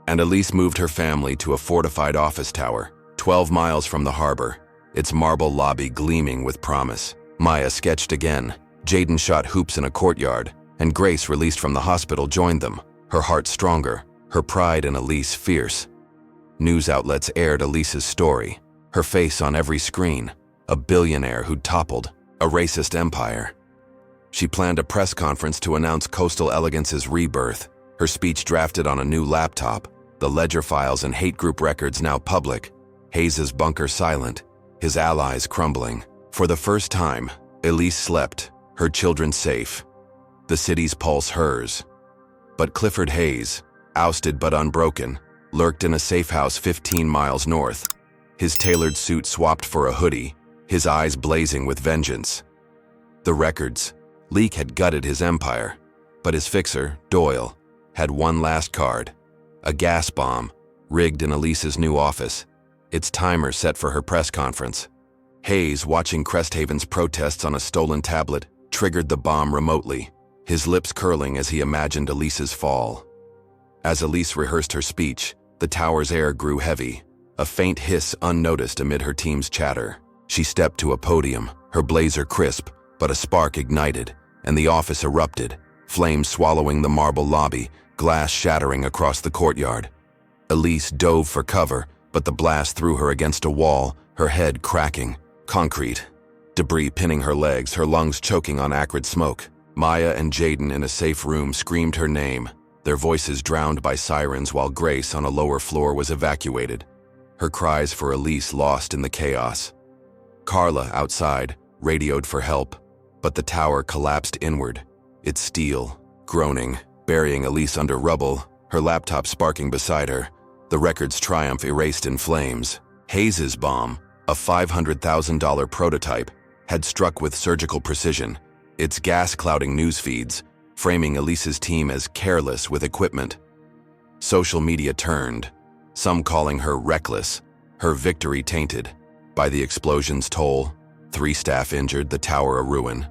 and Elise moved her family to a fortified office tower, 12 miles from the harbor, its marble lobby gleaming with promise. Maya sketched again, Jaden shot hoops in a courtyard, and Grace, released from the hospital, joined them, her heart stronger, her pride in Elise fierce. News outlets aired Elise's story, her face on every screen, a billionaire who'd toppled a racist empire. She planned a press conference to announce Coastal Elegance's rebirth, her speech drafted on a new laptop, the ledger files and hate group records now public, Hayes's bunker silent, his allies crumbling. For the first time, Elise slept, her children safe, the city's pulse hers. But Clifford Hayes, ousted but unbroken, lurked in a safe house 15 miles north, his tailored suit swapped for a hoodie, his eyes blazing with vengeance. The records. Leak had gutted his empire, but his fixer, Doyle, had one last card, a gas bomb, rigged in Elise's new office, its timer set for her press conference. Hayes, watching Cresthaven's protests on a stolen tablet, triggered the bomb remotely, his lips curling as he imagined Elise's fall. As Elise rehearsed her speech, the tower's air grew heavy, a faint hiss unnoticed amid her team's chatter. She stepped to a podium, her blazer crisp, but a spark ignited, and the office erupted, flames swallowing the marble lobby, glass shattering across the courtyard. Elise dove for cover, but the blast threw her against a wall, her head cracking. Concrete. Debris pinning her legs, her lungs choking on acrid smoke. Maya and Jaden in a safe room screamed her name, their voices drowned by sirens while Grace on a lower floor was evacuated, her cries for Elise lost in the chaos. Carla, outside, radioed for help, but the tower collapsed inward, its steel, groaning, burying Elise under rubble, her laptop sparking beside her, the record's triumph erased in flames. Hayes's bomb, a $500,000 prototype, had struck with surgical precision, its gas-clouding news feeds, framing Elise's team as careless with equipment. Social media turned, some calling her reckless, her victory tainted. By the explosion's toll, 3 staff injured, the tower a ruin.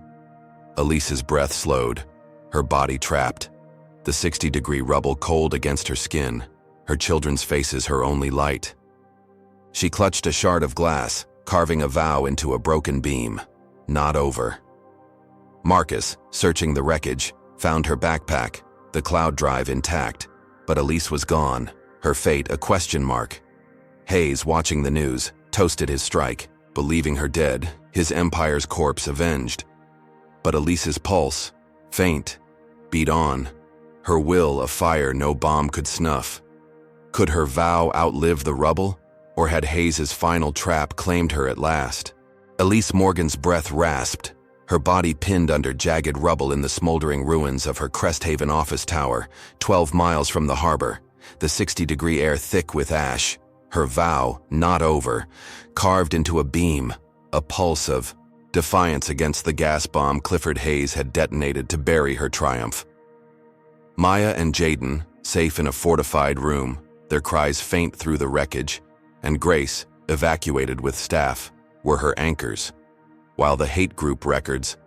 Elise's breath slowed, her body trapped, the 60-degree rubble cold against her skin, her children's faces her only light. She clutched a shard of glass, carving a vow into a broken beam. Not over. Marcus, searching the wreckage, found her backpack, the cloud drive intact, but Elise was gone, her fate a question mark. Hayes, watching the news, toasted his strike, believing her dead, his empire's corpse avenged. But Elise's pulse, faint, beat on, her will a fire no bomb could snuff. Could her vow outlive the rubble, or had Hayes's final trap claimed her at last? Elise Morgan's breath rasped, her body pinned under jagged rubble in the smoldering ruins of her Cresthaven office tower, 12 miles from the harbor, the 60-degree air thick with ash. Her vow, not over, carved into a beam, a pulse of defiance against the gas bomb Clifford Hayes had detonated to bury her triumph. Maya and Jaden, safe in a fortified room, their cries faint through the wreckage, and Grace, evacuated with staff, were her anchors, while the hate group records,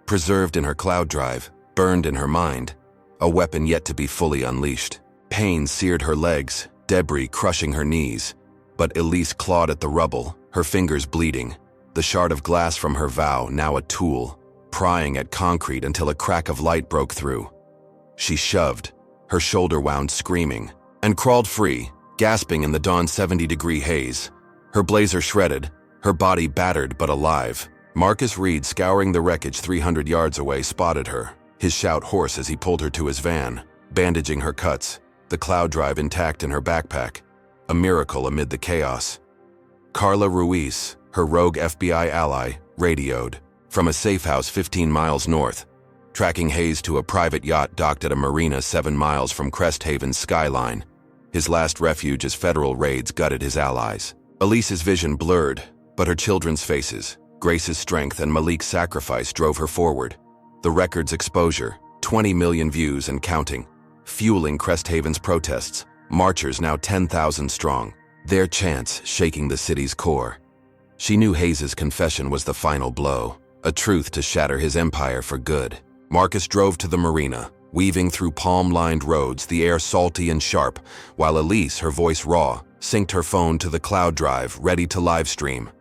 preserved in her cloud drive, burned in her mind, a weapon yet to be fully unleashed. Pain seared her legs, debris crushing her knees, but Elise clawed at the rubble, her fingers bleeding, the shard of glass from her vow now a tool, prying at concrete until a crack of light broke through. She shoved, her shoulder wound screaming, and crawled free, gasping in the dawn 70-degree haze, her blazer shredded, her body battered but alive. Marcus Reed, scouring the wreckage 300 yards away, spotted her, his shout hoarse as he pulled her to his van, bandaging her cuts, the cloud drive intact in her backpack, a miracle amid the chaos. Carla Ruiz, her rogue FBI ally, radioed, from a safe house 15 miles north, tracking Hayes to a private yacht docked at a marina 7 miles from Cresthaven's skyline, his last refuge as federal raids gutted his allies. Elise's vision blurred, but her children's faces, Grace's strength and Malik's sacrifice drove her forward. The record's exposure, 20 million views and counting, fueling Cresthaven's protests, marchers now 10,000 strong, their chants shaking the city's core. She knew Hayes's confession was the final blow, a truth to shatter his empire for good. Marcus drove to the marina, weaving through palm-lined roads, the air salty and sharp, while Elise, her voice raw, synced her phone to the cloud drive, ready to livestream.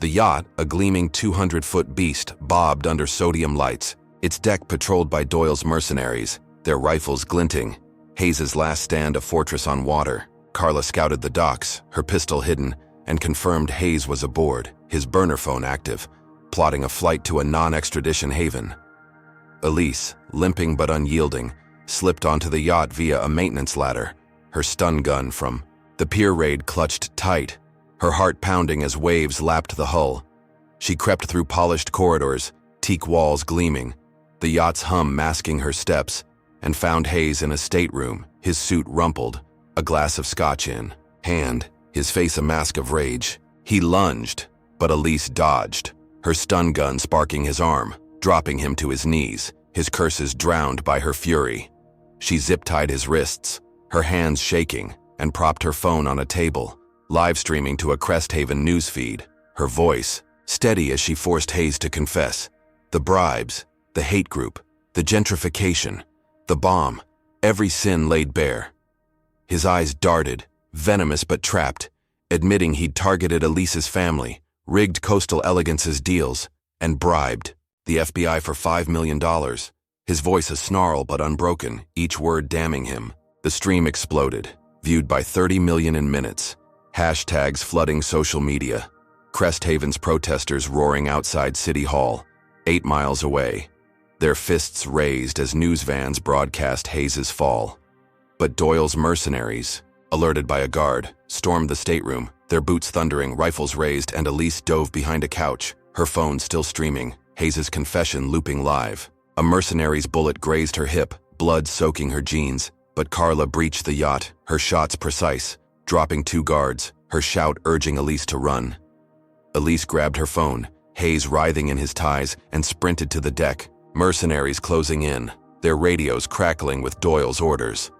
The yacht, a gleaming 200-foot beast, bobbed under sodium lights, its deck patrolled by Doyle's mercenaries, their rifles glinting. Hayes' last stand, a fortress on water. Carla scouted the docks, her pistol hidden, and confirmed Hayes was aboard, his burner phone active, plotting a flight to a non-extradition haven. Elise, limping but unyielding, slipped onto the yacht via a maintenance ladder, her stun gun from the pier raid clutched tight, her heart pounding as waves lapped the hull. She crept through polished corridors, teak walls gleaming, the yacht's hum masking her steps, and found Hayes in a stateroom, his suit rumpled, a glass of scotch in hand, his face a mask of rage. He lunged, but Elise dodged, her stun gun sparking his arm, dropping him to his knees, his curses drowned by her fury. She zip-tied his wrists, her hands shaking, and propped her phone on a table, live streaming to a Cresthaven newsfeed, her voice steady as she forced Hayes to confess. The bribes, the hate group, the gentrification, the bomb, every sin laid bare. His eyes darted, venomous but trapped, admitting he'd targeted Elise's family, rigged Coastal Elegance's deals, and bribed the FBI for $5 million. His voice a snarl but unbroken, each word damning him. The stream exploded, viewed by 30 million in minutes. Hashtags flooding social media. Cresthaven's protesters roaring outside City Hall, 8 miles away, their fists raised as news vans broadcast Hayes' fall. But Doyle's mercenaries, alerted by a guard, stormed the stateroom, their boots thundering, rifles raised, and Elise dove behind a couch, her phone still streaming, Hayes' confession looping live. A mercenary's bullet grazed her hip, blood soaking her jeans, but Carla breached the yacht, her shots precise, dropping 2 guards, her shout urging Elise to run. Elise grabbed her phone, Hayes writhing in his ties, and sprinted to the deck, mercenaries closing in, their radios crackling with Doyle's orders.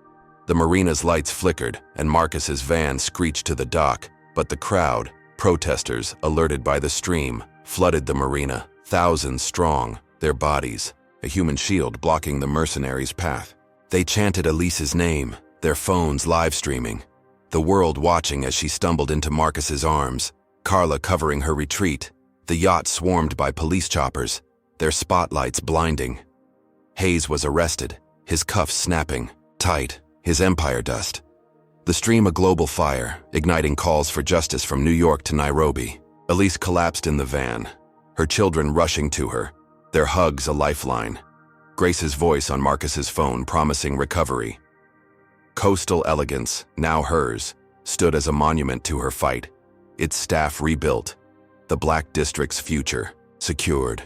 The marina's lights flickered, and Marcus's van screeched to the dock, but the crowd, protesters alerted by the stream, flooded the marina, thousands strong, their bodies, a human shield blocking the mercenaries' path. They chanted Elise's name, their phones live streaming, the world watching as she stumbled into Marcus's arms, Carla covering her retreat, the yacht swarmed by police choppers, their spotlights blinding. Hayes was arrested, his cuffs snapping, tight, his empire dust. The stream a global fire, igniting calls for justice from New York to Nairobi. Elise collapsed in the van, her children rushing to her, their hugs a lifeline. Grace's voice on Marcus's phone promising recovery. Coastal Elegance, now hers, stood as a monument to her fight, its staff rebuilt, the Black District's future secured.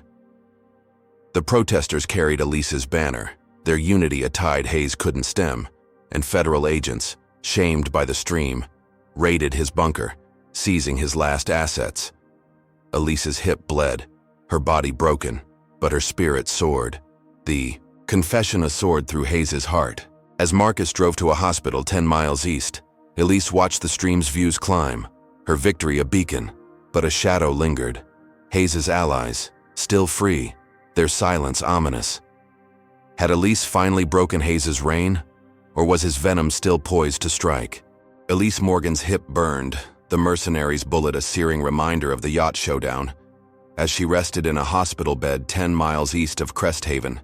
The protesters carried Elise's banner, their unity a tide Hayes couldn't stem, and federal agents, shamed by the stream, raided his bunker, seizing his last assets. Elise's hip bled, her body broken, but her spirit soared. The confession a sword through Hayes' heart. As Marcus drove to a hospital 10 miles east, Elise watched the stream's views climb, her victory a beacon, but a shadow lingered. Hayes' allies, still free, their silence ominous. Had Elise finally broken Hayes' reign, or was his venom still poised to strike? Elise Morgan's hip burned, the mercenary's bullet a searing reminder of the yacht showdown, as she rested in a hospital bed 10 miles east of Cresthaven,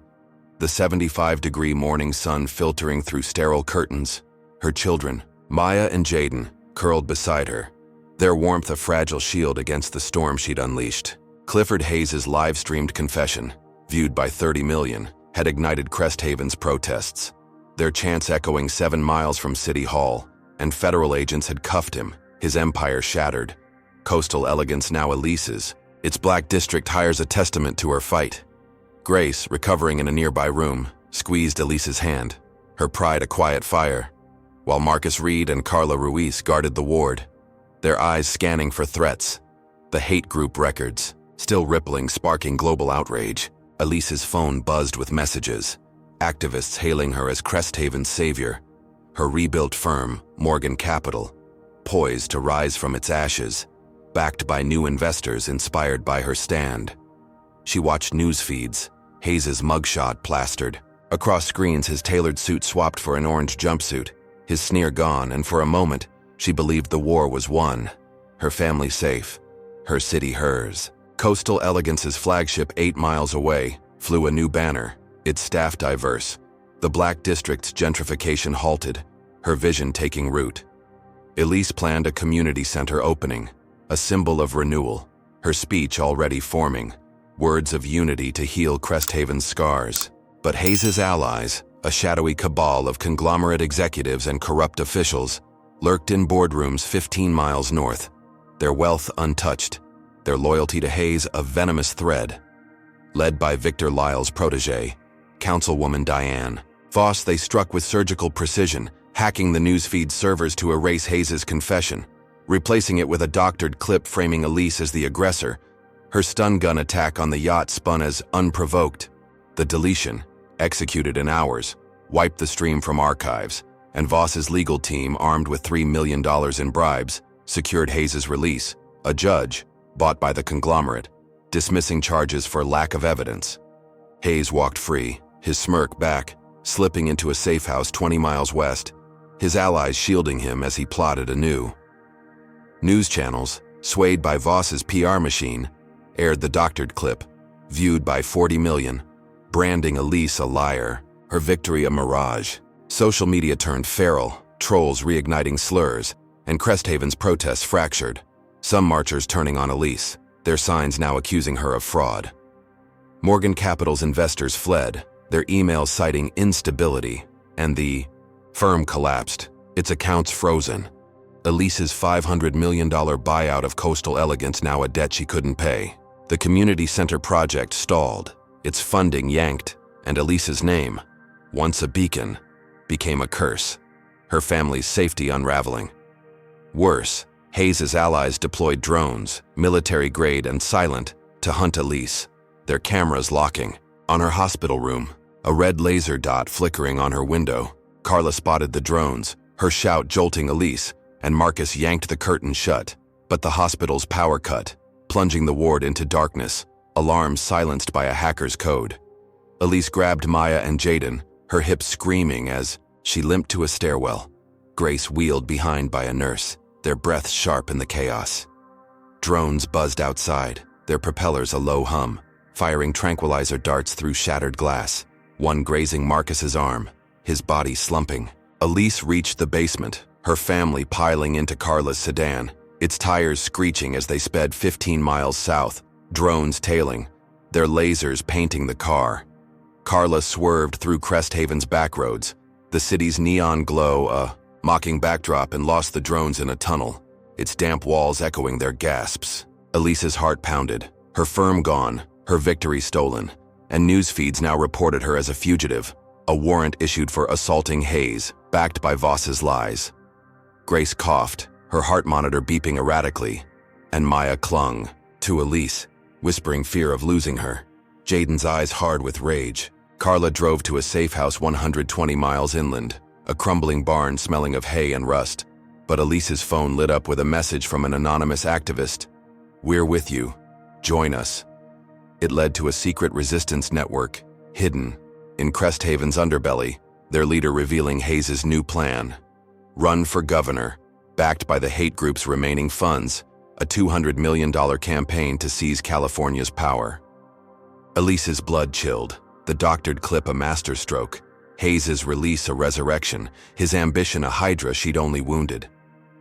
the 75-degree morning sun filtering through sterile curtains, her children, Maya and Jaden, curled beside her, their warmth a fragile shield against the storm she'd unleashed. Clifford Hayes' live-streamed confession, viewed by 30 million, had ignited Cresthaven's protests, their chants echoing 7 miles from City Hall, and federal agents had cuffed him, his empire shattered. Coastal Elegance now Elise's, its Black District hires a testament to her fight. Grace, recovering in a nearby room, squeezed Elise's hand, her pride a quiet fire, while Marcus Reed and Carla Ruiz guarded the ward, their eyes scanning for threats. The hate group records, still rippling, sparking global outrage. Elise's phone buzzed with messages, activists hailing her as Cresthaven's savior, her rebuilt firm, Morgan Capital, poised to rise from its ashes, backed by new investors inspired by her stand. She watched news feeds, Hayes' mugshot plastered. Across screens, his tailored suit swapped for an orange jumpsuit, his sneer gone, and for a moment, she believed the war was won. Her family safe, her city hers. Coastal Elegance's flagship 8 miles away flew a new banner, its staff diverse, The Black District's gentrification halted, her vision taking root. Elise planned a community center opening, a symbol of renewal, her speech already forming, words of unity to heal Cresthaven's scars. But Hayes's allies, a shadowy cabal of conglomerate executives and corrupt officials, lurked in boardrooms 15 miles north, their wealth untouched, their loyalty to Hayes a venomous thread. Led by Victor Lyle's protege, Councilwoman Diane Voss, they struck with surgical precision, hacking the newsfeed servers to erase Hayes's confession, replacing it with a doctored clip framing Elise as the aggressor. Her stun gun attack on the yacht spun as unprovoked. The deletion, executed in hours, wiped the stream from archives, and Voss's legal team, armed with $3 million in bribes, secured Hayes's release. A judge, bought by the conglomerate, dismissing charges for lack of evidence. Hayes walked free, his smirk back, slipping into a safe house 20 miles west, his allies shielding him as he plotted anew. News channels, swayed by Voss's PR machine, aired the doctored clip, viewed by 40 million, branding Elise a liar, her victory a mirage. Social media turned feral, trolls reigniting slurs, and Cresthaven's protests fractured, some marchers turning on Elise, their signs now accusing her of fraud. Morgan Capital's investors fled, their emails citing instability, and the firm collapsed, its accounts frozen. Elise's $500 million buyout of Coastal Elegance now a debt she couldn't pay. The community center project stalled, its funding yanked, and Elise's name, once a beacon, became a curse, her family's safety unraveling. Worse, Hayes's allies deployed drones, military-grade and silent, to hunt Elise, their cameras locking. On her hospital room, a red laser dot flickering on her window. Carla spotted the drones, her shout jolting Elise, and Marcus yanked the curtain shut. But the hospital's power cut, plunging the ward into darkness, alarms silenced by a hacker's code. Elise grabbed Maya and Jaden, her hips screaming as she limped to a stairwell. Grace wheeled behind by a nurse, their breaths sharp in the chaos. Drones buzzed outside, their propellers a low hum, firing tranquilizer darts through shattered glass, one grazing Marcus's arm, his body slumping. Elise reached the basement, her family piling into Carla's sedan, its tires screeching as they sped 15 miles south, drones tailing, their lasers painting the car. Carla swerved through Cresthaven's backroads, the city's neon glow a mocking backdrop, and lost the drones in a tunnel, its damp walls echoing their gasps. Elise's heart pounded, her firm gone, her victory stolen, and news feeds now reported her as a fugitive, a warrant issued for assaulting Hayes, backed by Voss's lies. Grace coughed, her heart monitor beeping erratically, and Maya clung to Elise, whispering fear of losing her. Jaden's eyes hard with rage. Carla drove to a safe house 120 miles inland, a crumbling barn smelling of hay and rust. But Elise's phone lit up with a message from an anonymous activist. "We're with you. Join us." It led to a secret resistance network, hidden in Cresthaven's underbelly, their leader revealing Hayes's new plan. Run for governor, backed by the hate group's remaining funds, a $200 million campaign to seize California's power. Elise's blood chilled, the doctored clip a masterstroke, Hayes's release a resurrection, his ambition a hydra she'd only wounded.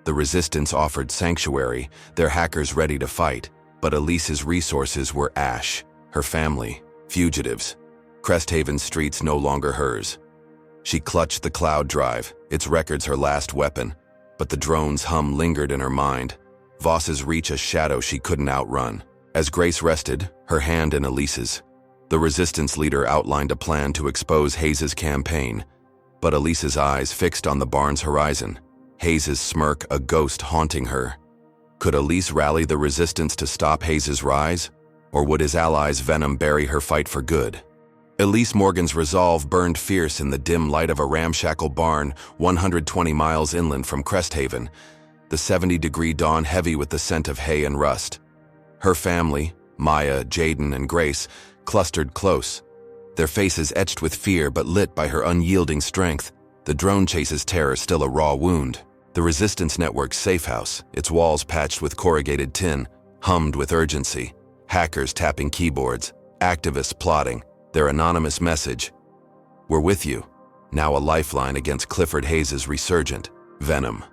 The resistance offered sanctuary, their hackers ready to fight, but Elise's resources were ash, her family, fugitives. Cresthaven's streets no longer hers. She clutched the cloud drive, its records her last weapon, but the drone's hum lingered in her mind, Voss's reach a shadow she couldn't outrun. As Grace rested, her hand in Elise's, the resistance leader outlined a plan to expose Hayes's campaign, but Elise's eyes fixed on the barn's horizon, Hayes's smirk a ghost haunting her. Could Elise rally the resistance to stop Hayes's rise, or would his allies' venom bury her fight for good? Elise Morgan's resolve burned fierce in the dim light of a ramshackle barn 120 miles inland from Cresthaven, the 70-degree dawn heavy with the scent of hay and rust. Her family, Maya, Jaden, and Grace, clustered close, their faces etched with fear but lit by her unyielding strength, the drone chase's terror still a raw wound. The resistance network's safe house, its walls patched with corrugated tin, hummed with urgency, hackers tapping keyboards, activists plotting, their anonymous message, "We're with you. now a lifeline against Clifford Hayes' resurgent venom.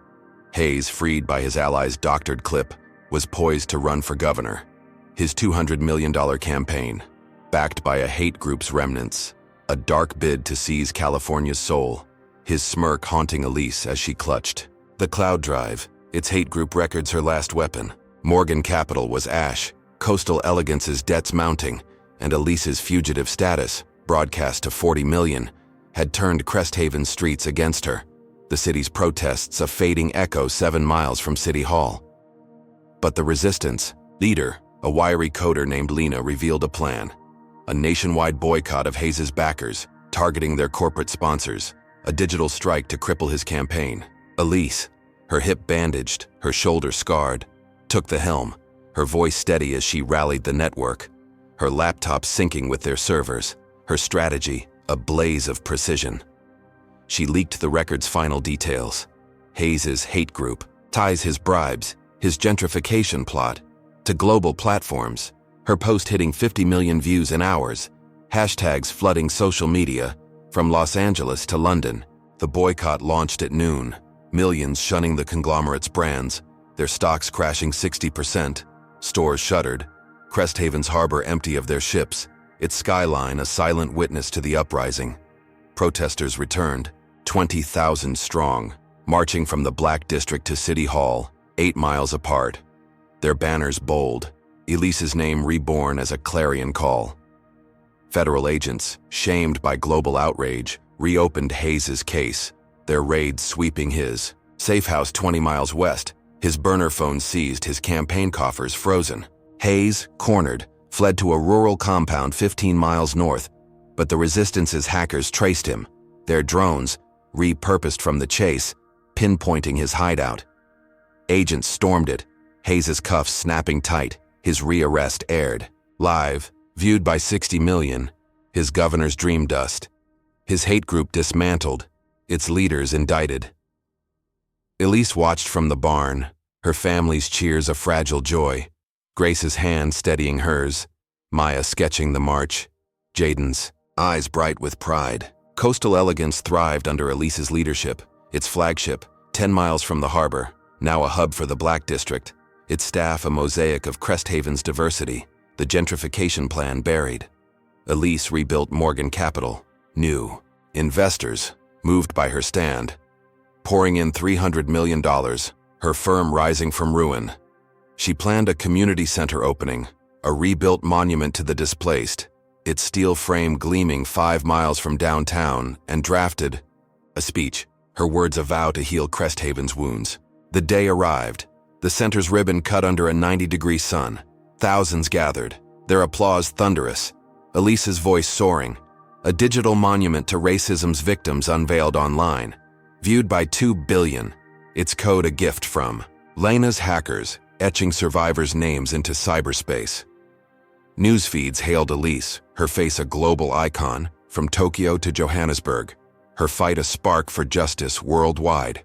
Hayes, freed by his allies' doctored clip, was poised to run for governor. His $200 million campaign, backed by a hate group's remnants, a dark bid to seize California's soul, his smirk haunting Elise as she clutched the cloud drive, its hate group records her last weapon. Morgan Capital was ash, Coastal Elegance's debts mounting, and Elise's fugitive status, broadcast to 40 million, had turned Cresthaven's streets against her, the city's protests a fading echo 7 miles from City Hall. But the resistance leader, a wiry coder named Lena, revealed a plan. A nationwide boycott of Hayes' backers, targeting their corporate sponsors, a digital strike to cripple his campaign. Elise, her hip bandaged, her shoulder scarred, took the helm, her voice steady as she rallied the network, her laptop syncing with their servers, her strategy a blaze of precision. She leaked the record's final details. Hayes' hate group ties his bribes, his gentrification plot, to global platforms, her post hitting 50 million views in hours, hashtags flooding social media, from Los Angeles to London. The boycott launched at noon, millions shunning the conglomerate's brands, their stocks crashing 60%, stores shuttered, Cresthaven's harbor empty of their ships, its skyline a silent witness to the uprising. Protesters returned, 20,000 strong, marching from the Black District to City Hall, 8 miles apart. Their banners bold, Elise's name reborn as a clarion call. Federal agents, shamed by global outrage, reopened Hayes' case, their raids sweeping his safe house 20 miles west, his burner phone seized, his campaign coffers frozen. Hayes, cornered, fled to a rural compound 15 miles north, but the resistance's hackers traced him, their drones, repurposed from the chase, pinpointing his hideout. Agents stormed it, Hayes' cuffs snapping tight, his rearrest aired, live, viewed by 60 million, his governor's dream dust, his hate group dismantled, its leaders indicted. Elise watched from the barn, her family's cheers a fragile joy, Grace's hand steadying hers, Maya sketching the march, Jaden's eyes bright with pride. Coastal Elegance thrived under Elise's leadership, its flagship, 10 miles from the harbor, now a hub for the Black District, its staff a mosaic of Cresthaven's diversity, the gentrification plan buried. Elise rebuilt Morgan Capital, new investors, moved by her stand, pouring in $300 million, her firm rising from ruin. She planned a community center opening, a rebuilt monument to the displaced, its steel frame gleaming 5 miles from downtown, and drafted a speech, her words a vow to heal Cresthaven's wounds. The day arrived, the center's ribbon cut under a 90-degree sun. Thousands gathered, their applause thunderous, Elise's voice soaring, a digital monument to racism's victims unveiled online, viewed by 2 billion, its code a gift from Lena's hackers, etching survivors' names into cyberspace. News feeds hailed Elise, her face a global icon, from Tokyo to Johannesburg, her fight a spark for justice worldwide.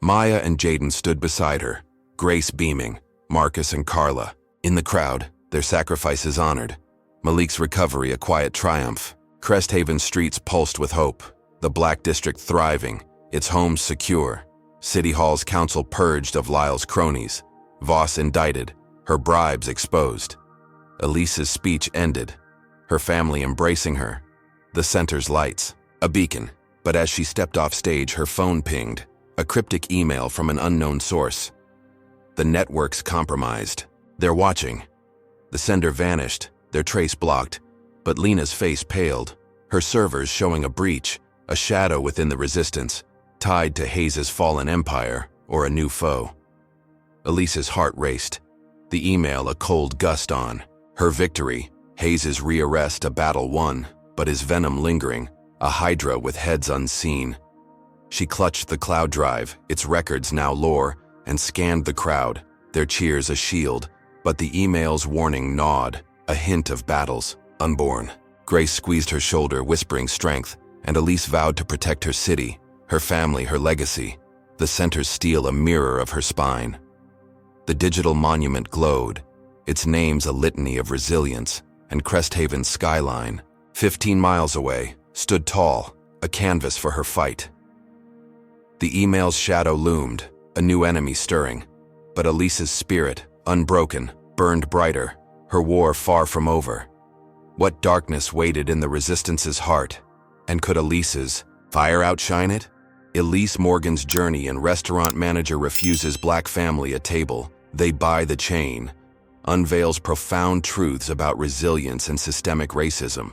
Maya and Jaden stood beside her, Grace beaming, Marcus and Carla. In the crowd, their sacrifices honored. Malik's recovery a quiet triumph. Cresthaven streets pulsed with hope, the Black District thriving, its homes secure. City Hall's council purged of Lyle's cronies. Voss indicted, her bribes exposed. Elise's speech ended, her family embracing her. The center's lights, a beacon, but as she stepped off stage, her phone pinged, a cryptic email from an unknown source. The network's compromised. They're watching. The sender vanished, their trace blocked, but Lena's face paled, her servers showing a breach, a shadow within the resistance, tied to Hayes' fallen empire or a new foe. Elise's heart raced, the email a cold gust on. Her victory, Hayes' rearrest a battle won, but his venom lingering, a hydra with heads unseen. She clutched the cloud drive, its records now lore, and scanned the crowd, their cheers a shield, but the email's warning gnawed, a hint of battles unborn. Grace squeezed her shoulder, whispering strength, and Elise vowed to protect her city, her family, her legacy, the center's steel a mirror of her spine. The digital monument glowed, its names a litany of resilience, and Cresthaven's skyline, 15 miles away, stood tall, a canvas for her fight. The email's shadow loomed, a new enemy stirring, but Elise's spirit, unbroken, burned brighter, her war far from over. What darkness waited in the Resistance's heart, and could Elise's fire outshine it? Elise Morgan's journey and restaurant manager refuses black family a table, they buy the chain, unveils profound truths about resilience and systemic racism.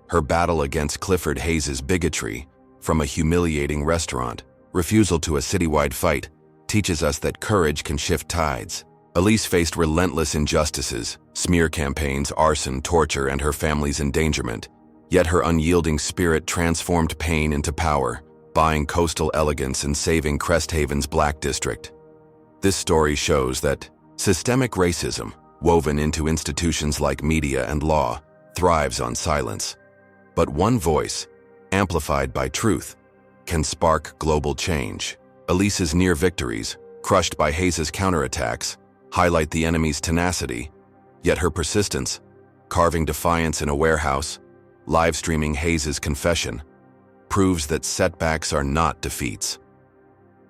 Her battle against Clifford Hayes's bigotry, from a humiliating restaurant, refusal to a citywide fight, teaches us that courage can shift tides. Elise faced relentless injustices, smear campaigns, arson, torture, and her family's endangerment. Yet her unyielding spirit transformed pain into power, buying coastal elegance and saving Cresthaven's Black District. This story shows that systemic racism, woven into institutions like media and law, thrives on silence. But one voice, amplified by truth, can spark global change. Elise's near victories, crushed by Hayes's counterattacks, highlight the enemy's tenacity, yet her persistence, carving defiance in a warehouse, live-streaming Hayes's confession, proves that setbacks are not defeats.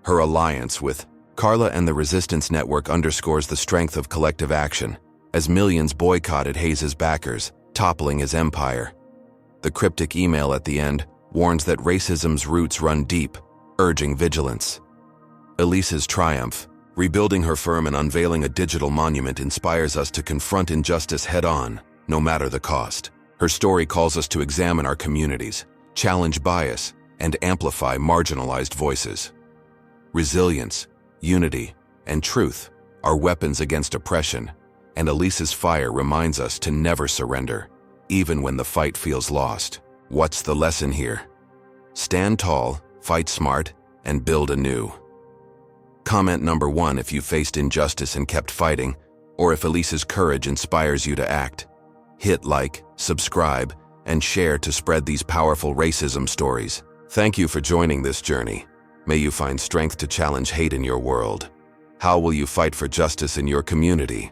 Her alliance with Carla and the Resistance Network underscores the strength of collective action, as millions boycotted Hayes's backers, toppling his empire. The cryptic email at the end warns that racism's roots run deep, urging vigilance. Elise's triumph, rebuilding her firm and unveiling a digital monument, inspires us to confront injustice head-on, no matter the cost. Her story calls us to examine our communities, challenge bias, and amplify marginalized voices. Resilience, unity, and truth are weapons against oppression, and Elise's fire reminds us to never surrender, even when the fight feels lost. What's the lesson here? Stand tall, fight smart, and build anew. Comment number 1 if you faced injustice and kept fighting, or if Elise's courage inspires you to act. Hit like, subscribe, and share to spread these powerful racism stories. Thank you for joining this journey. May you find strength to challenge hate in your world. How will you fight for justice in your community?